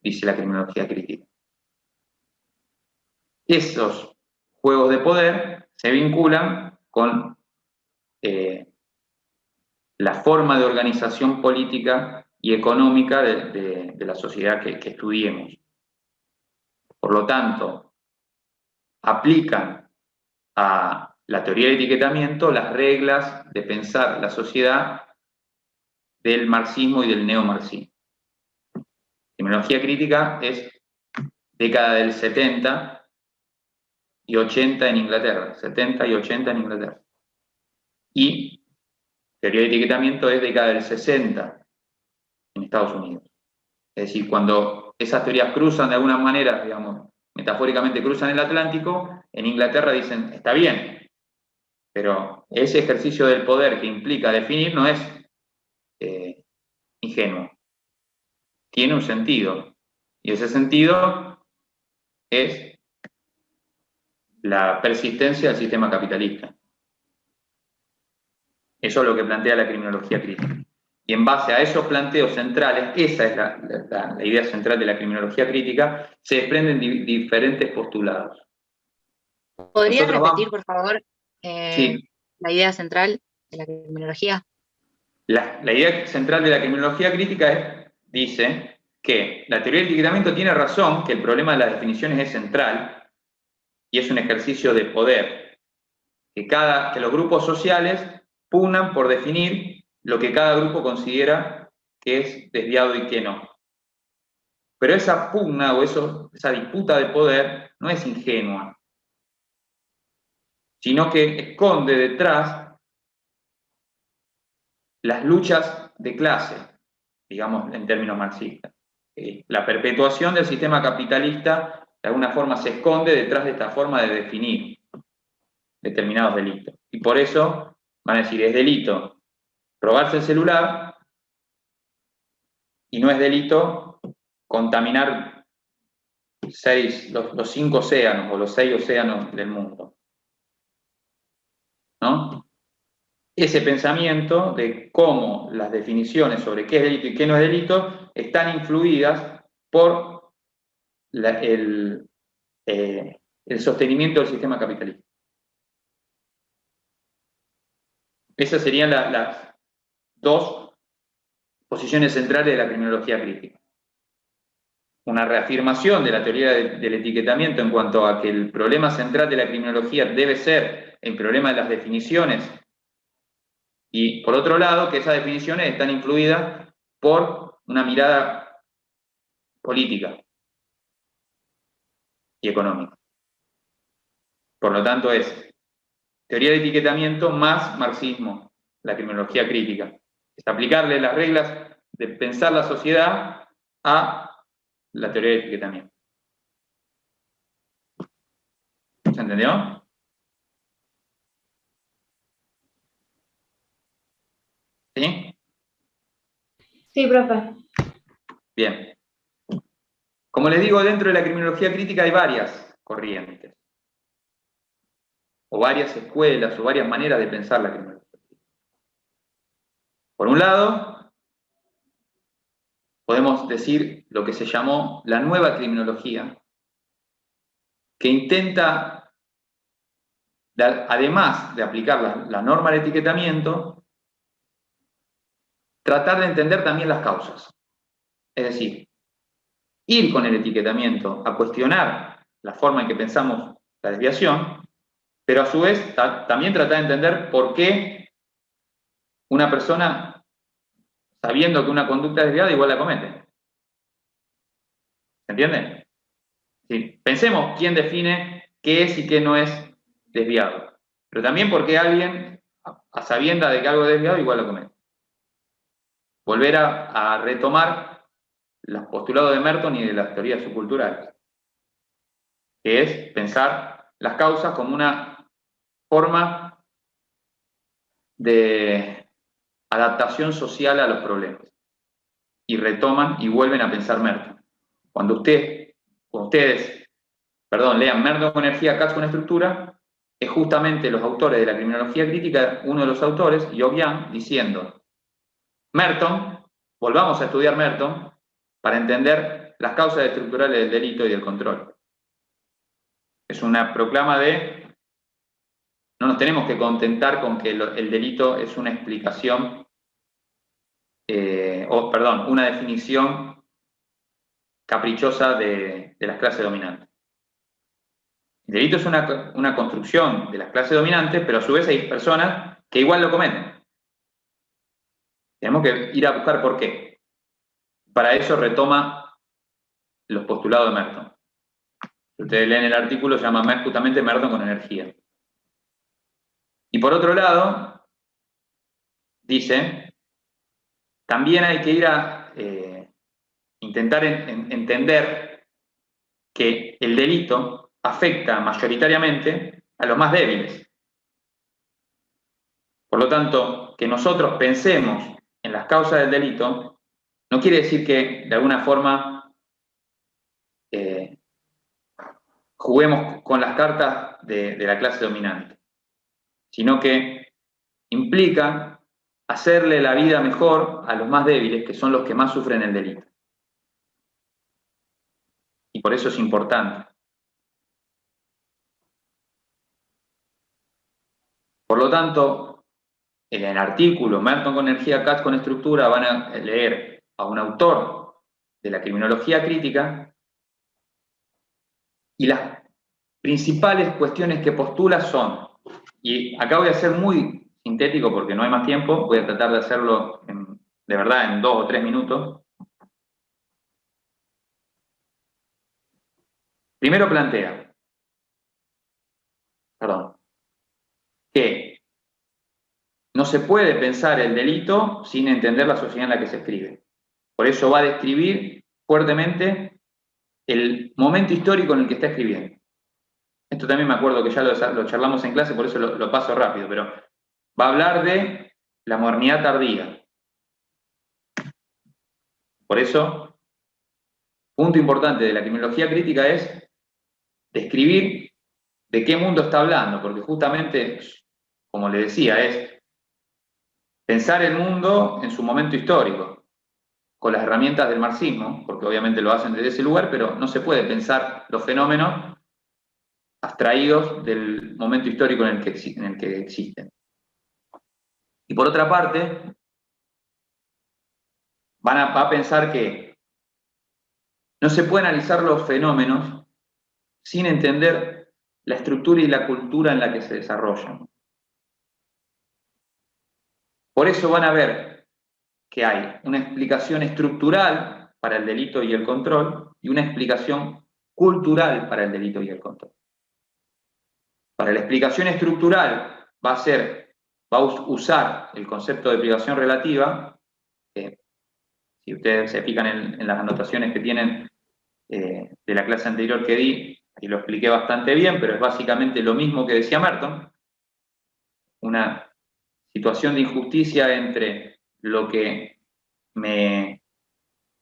dice la criminología crítica. Esos juegos de poder se vinculan con la forma de organización política y económica de la sociedad que estudiemos. Por lo tanto, aplican a la teoría del etiquetamiento las reglas de pensar la sociedad del marxismo y del neomarxismo. Criminología crítica es década del 70 y 80 en Inglaterra, 70 y 80 en Inglaterra. Y teoría de etiquetamiento es década del 60 en Estados Unidos. Es decir, cuando esas teorías cruzan de alguna manera, digamos, metafóricamente cruzan el Atlántico, en Inglaterra dicen, está bien, pero ese ejercicio del poder que implica definir no es ingenuo. Tiene un sentido. Y ese sentido es la persistencia del sistema capitalista. Eso es lo que plantea la criminología crítica. Y en base a esos planteos centrales, esa es la idea central de la criminología crítica, se desprenden diferentes postulados. ¿Podrías Nosotros repetir, por favor, Sí. la idea central de la criminología? La idea central de la criminología crítica dice que la teoría del etiquetamiento tiene razón, que el problema de las definiciones es central y es un ejercicio de poder, que los grupos sociales pugnan por definir lo que cada grupo considera que es desviado y que no. Pero esa pugna o esa disputa de poder no es ingenua, sino que esconde detrás las luchas de clase, digamos en términos marxistas. La perpetuación del sistema capitalista de alguna forma se esconde detrás de esta forma de definir determinados delitos. Y por eso van a decir, es delito robarse el celular y no es delito contaminar los 5 océanos o los 6 océanos del mundo. ¿No? Ese pensamiento de cómo las definiciones sobre qué es delito y qué no es delito están influidas por el sostenimiento del sistema capitalista. Esas serían las dos posiciones centrales de la criminología crítica. Una reafirmación de la teoría del etiquetamiento en cuanto a que el problema central de la criminología debe ser el problema de las definiciones, y por otro lado, que esas definiciones están influidas por una mirada política y económica. Por lo tanto, es teoría de etiquetamiento más marxismo, la criminología crítica. Es aplicarle las reglas de pensar la sociedad a la teoría de etiquetamiento. ¿Se entendió? ¿Sí? Sí, profe. Bien. Como les digo, dentro de la criminología crítica hay varias corrientes, o varias escuelas, o varias maneras de pensar la criminología crítica. Por un lado, podemos decir lo que se llamó la nueva criminología, que intenta, además de aplicar la norma de etiquetamiento, tratar de entender también las causas. Es decir, ir con el etiquetamiento a cuestionar la forma en que pensamos la desviación, pero a su vez también tratar de entender por qué una persona, sabiendo que una conducta es desviada, igual la comete. ¿Se entiende? Sí. Pensemos quién define qué es y qué no es desviado, pero también por qué alguien, a sabiendas de que algo es desviado, igual lo comete. Volver a retomar los postulados de Merton y de las teorías subculturales, que es pensar las causas como una forma de adaptación social a los problemas. Y retoman y vuelven a pensar Merton. Cuando ustedes lean Merton con energía, Katz con estructura, es justamente los autores de la criminología crítica, uno de los autores, Yogyang, diciendo: Merton, volvamos a estudiar Merton para entender las causas estructurales del delito y del control. Es una proclama de no nos tenemos que contentar con que el delito es una explicación, una definición caprichosa de las clases dominantes. El delito es una construcción de las clases dominantes, pero a su vez hay personas que igual lo cometen. Tenemos que ir a buscar por qué. Para eso retoma los postulados de Merton. Si ustedes leen el artículo, se llama justamente Merton con energía. Y por otro lado, dice, también hay que ir a intentar entender que el delito afecta mayoritariamente a los más débiles. Por lo tanto, que nosotros pensemos en las causas del delito no quiere decir que de alguna forma juguemos con las cartas de la clase dominante, sino que implica hacerle la vida mejor a los más débiles, que son los que más sufren el delito. Y por eso es importante. Por lo tanto, en el artículo Merton con energía, Katz con estructura, van a leer a un autor de la criminología crítica y las principales cuestiones que postula son, y acá voy a ser muy sintético porque no hay más tiempo, voy a tratar de hacerlo de verdad en 2 o 3 minutos. Primero plantea, que no se puede pensar el delito sin entender la sociedad en la que se escribe. Por eso va a describir fuertemente el momento histórico en el que está escribiendo. Esto también me acuerdo que ya lo charlamos en clase, por eso lo paso rápido, pero va a hablar de la modernidad tardía. Por eso, punto importante de la criminología crítica es describir de qué mundo está hablando, porque justamente, como le decía, es pensar el mundo en su momento histórico, con las herramientas del marxismo, porque obviamente lo hacen desde ese lugar, pero no se puede pensar los fenómenos abstraídos del momento histórico en el que existen. Y por otra parte, va a pensar que no se puede analizar los fenómenos sin entender la estructura y la cultura en la que se desarrollan. Por eso van a ver que hay una explicación estructural para el delito y el control y una explicación cultural para el delito y el control. Para la explicación estructural va a usar el concepto de privación relativa, que si ustedes se fijan en las anotaciones que tienen de la clase anterior que di, y lo expliqué bastante bien, pero es básicamente lo mismo que decía Merton, una situación de injusticia entre lo que me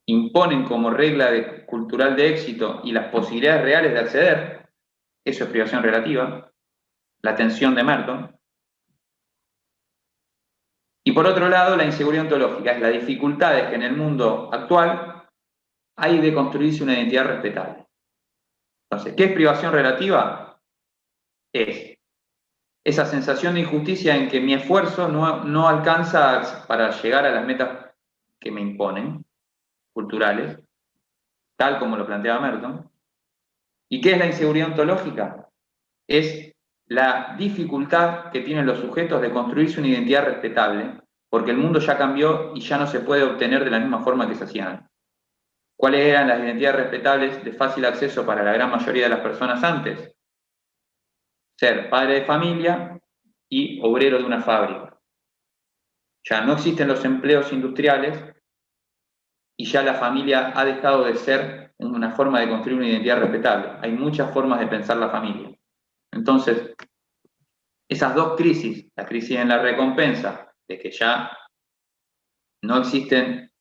imponen como regla cultural de éxito y las posibilidades reales de acceder. Eso es privación relativa, la tensión de Merton. Y por otro lado, la inseguridad ontológica, es la dificultad que en el mundo actual hay de construirse una identidad respetable. Entonces, ¿qué es privación relativa? Es esa sensación de injusticia en que mi esfuerzo no alcanza para llegar a las metas que me imponen, culturales, tal como lo planteaba Merton. ¿Y qué es la inseguridad ontológica? Es la dificultad que tienen los sujetos de construirse una identidad respetable, porque el mundo ya cambió y ya no se puede obtener de la misma forma que se hacía antes. ¿Cuáles eran las identidades respetables de fácil acceso para la gran mayoría de las personas antes? Ser padre de familia y obrero de una fábrica. Ya no existen los empleos industriales y ya la familia ha dejado de ser una forma de construir una identidad respetable. Hay muchas formas de pensar la familia. Entonces, esas dos crisis, la crisis en la recompensa, de que ya no existen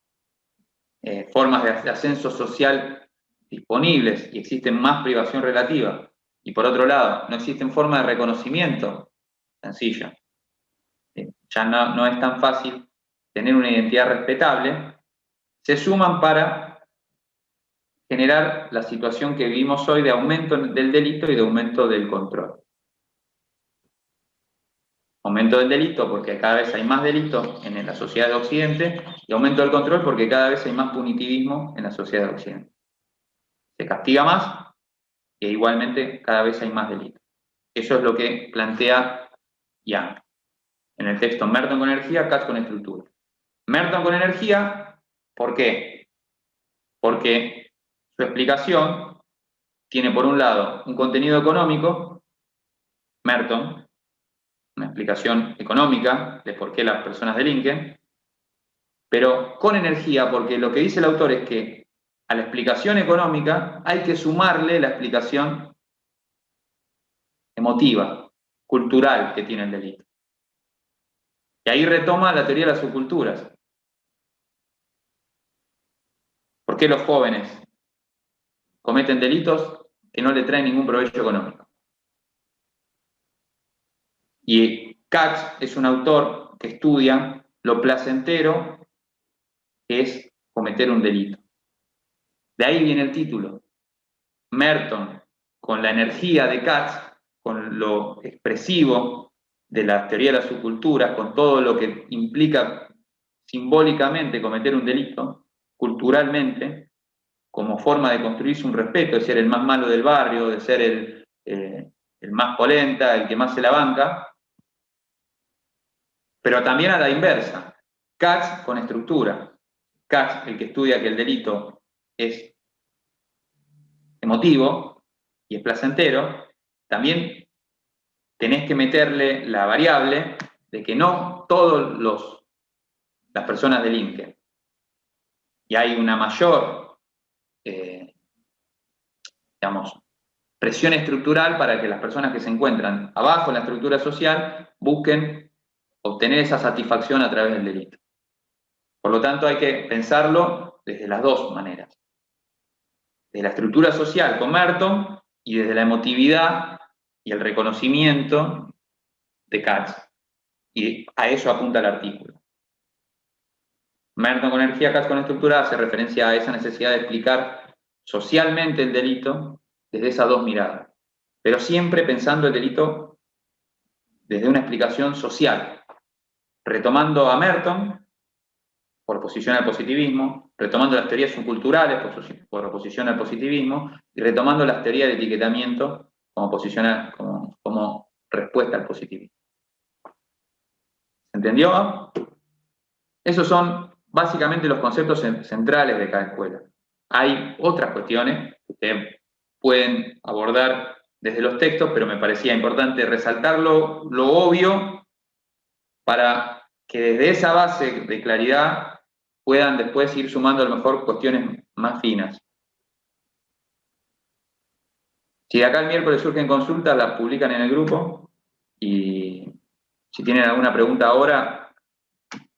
formas de ascenso social disponibles y existen más privación relativa, y por otro lado, no existen formas de reconocimiento sencilla. Ya no es tan fácil tener una identidad respetable, se suman para generar la situación que vivimos hoy de aumento del delito y de aumento del control. Aumento del delito porque cada vez hay más delitos en la sociedad de Occidente y aumento del control porque cada vez hay más punitivismo en la sociedad de Occidente. Se castiga más e igualmente cada vez hay más delitos. Eso es lo que plantea Young. En el texto Merton con energía, Katz con estructura. Merton con energía, ¿por qué? Porque su explicación tiene por un lado un contenido económico, Merton, una explicación económica de por qué las personas delinquen, pero con energía, porque lo que dice el autor es que a la explicación económica hay que sumarle la explicación emotiva, cultural que tiene el delito. Y ahí retoma la teoría de las subculturas. ¿Por qué los jóvenes cometen delitos que no le traen ningún provecho económico? Y Katz es un autor que estudia lo placentero que es cometer un delito. De ahí viene el título. Merton, con la energía de Katz, con lo expresivo de la teoría de las subculturas, con todo lo que implica simbólicamente cometer un delito, culturalmente, como forma de construirse un respeto, de ser el más malo del barrio, de ser el más polenta, el que más se la banca, pero también a la inversa. Katz con estructura. Katz, el que estudia que el delito es emotivo y es placentero, también tenés que meterle la variable de que no todas las personas delinquen. Y hay una mayor, digamos, presión estructural para que las personas que se encuentran abajo en la estructura social busquen obtener esa satisfacción a través del delito. Por lo tanto, hay que pensarlo desde las dos maneras. Desde la estructura social con Merton y desde la emotividad y el reconocimiento de Katz. Y a eso apunta el artículo. Merton con energía, Katz con estructura hace referencia a esa necesidad de explicar socialmente el delito desde esas dos miradas, pero siempre pensando el delito desde una explicación social, retomando a Merton por oposición al positivismo, retomando las teorías subculturales por oposición al positivismo y retomando las teorías de etiquetamiento como respuesta al positivismo. ¿Se entendió? Esos son básicamente los conceptos centrales de cada escuela. Hay otras cuestiones que ustedes pueden abordar desde los textos, pero me parecía importante resaltar lo obvio para que desde esa base de claridad puedan después ir sumando a lo mejor cuestiones más finas. Si de acá el miércoles surgen consultas, las publican en el grupo y si tienen alguna pregunta ahora,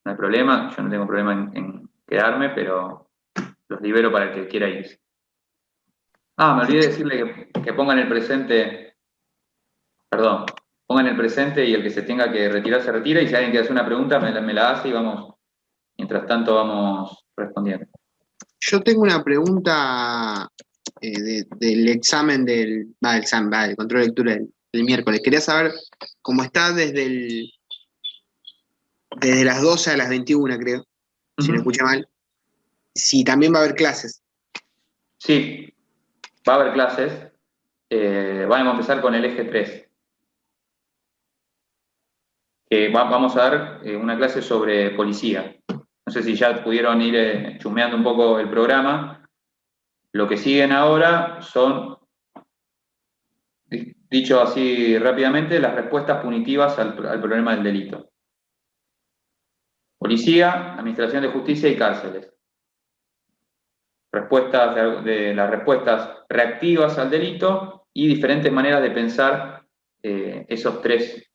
no hay problema, yo no tengo problema en quedarme, pero los libero para el que quiera irse. Ah, me olvidé decirle que pongan el presente, perdón, pongan el presente y el que se tenga que retirar se retira, y si alguien quiere hacer una pregunta me la hace y vamos, mientras tanto vamos respondiendo. Yo tengo una pregunta del examen del control de lectura del miércoles. Quería saber cómo está desde las 12 a las 21, creo, si no escuché mal, si también va a haber clases. Sí, va a haber clases. Vamos a empezar con el eje 3. Vamos a dar una clase sobre policía. No sé si ya pudieron ir chusmeando un poco el programa. Lo que siguen ahora son, dicho así rápidamente, las respuestas punitivas al problema del delito. Policía, administración de justicia y cárceles. Las respuestas reactivas al delito y diferentes maneras de pensar esos tres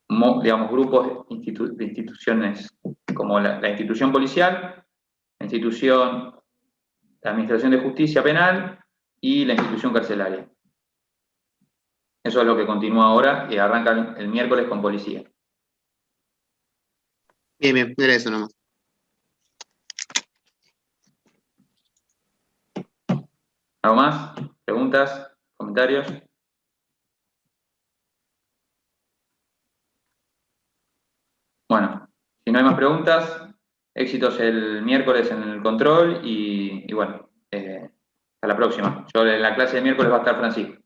grupos de instituciones, como la institución policial, la institución de administración de justicia penal y la institución carcelaria. Eso es lo que continúa ahora y arranca el miércoles con policía. Bien, era eso nomás. ¿Algo más? ¿Preguntas? ¿Comentarios? Bueno, si no hay más preguntas, éxitos el miércoles en el control y bueno, hasta la próxima. En la clase de miércoles va a estar Francisco.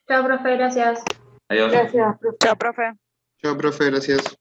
Chao, profe, gracias. Adiós. Gracias, profe. Chao, profe. Chao, profe, gracias.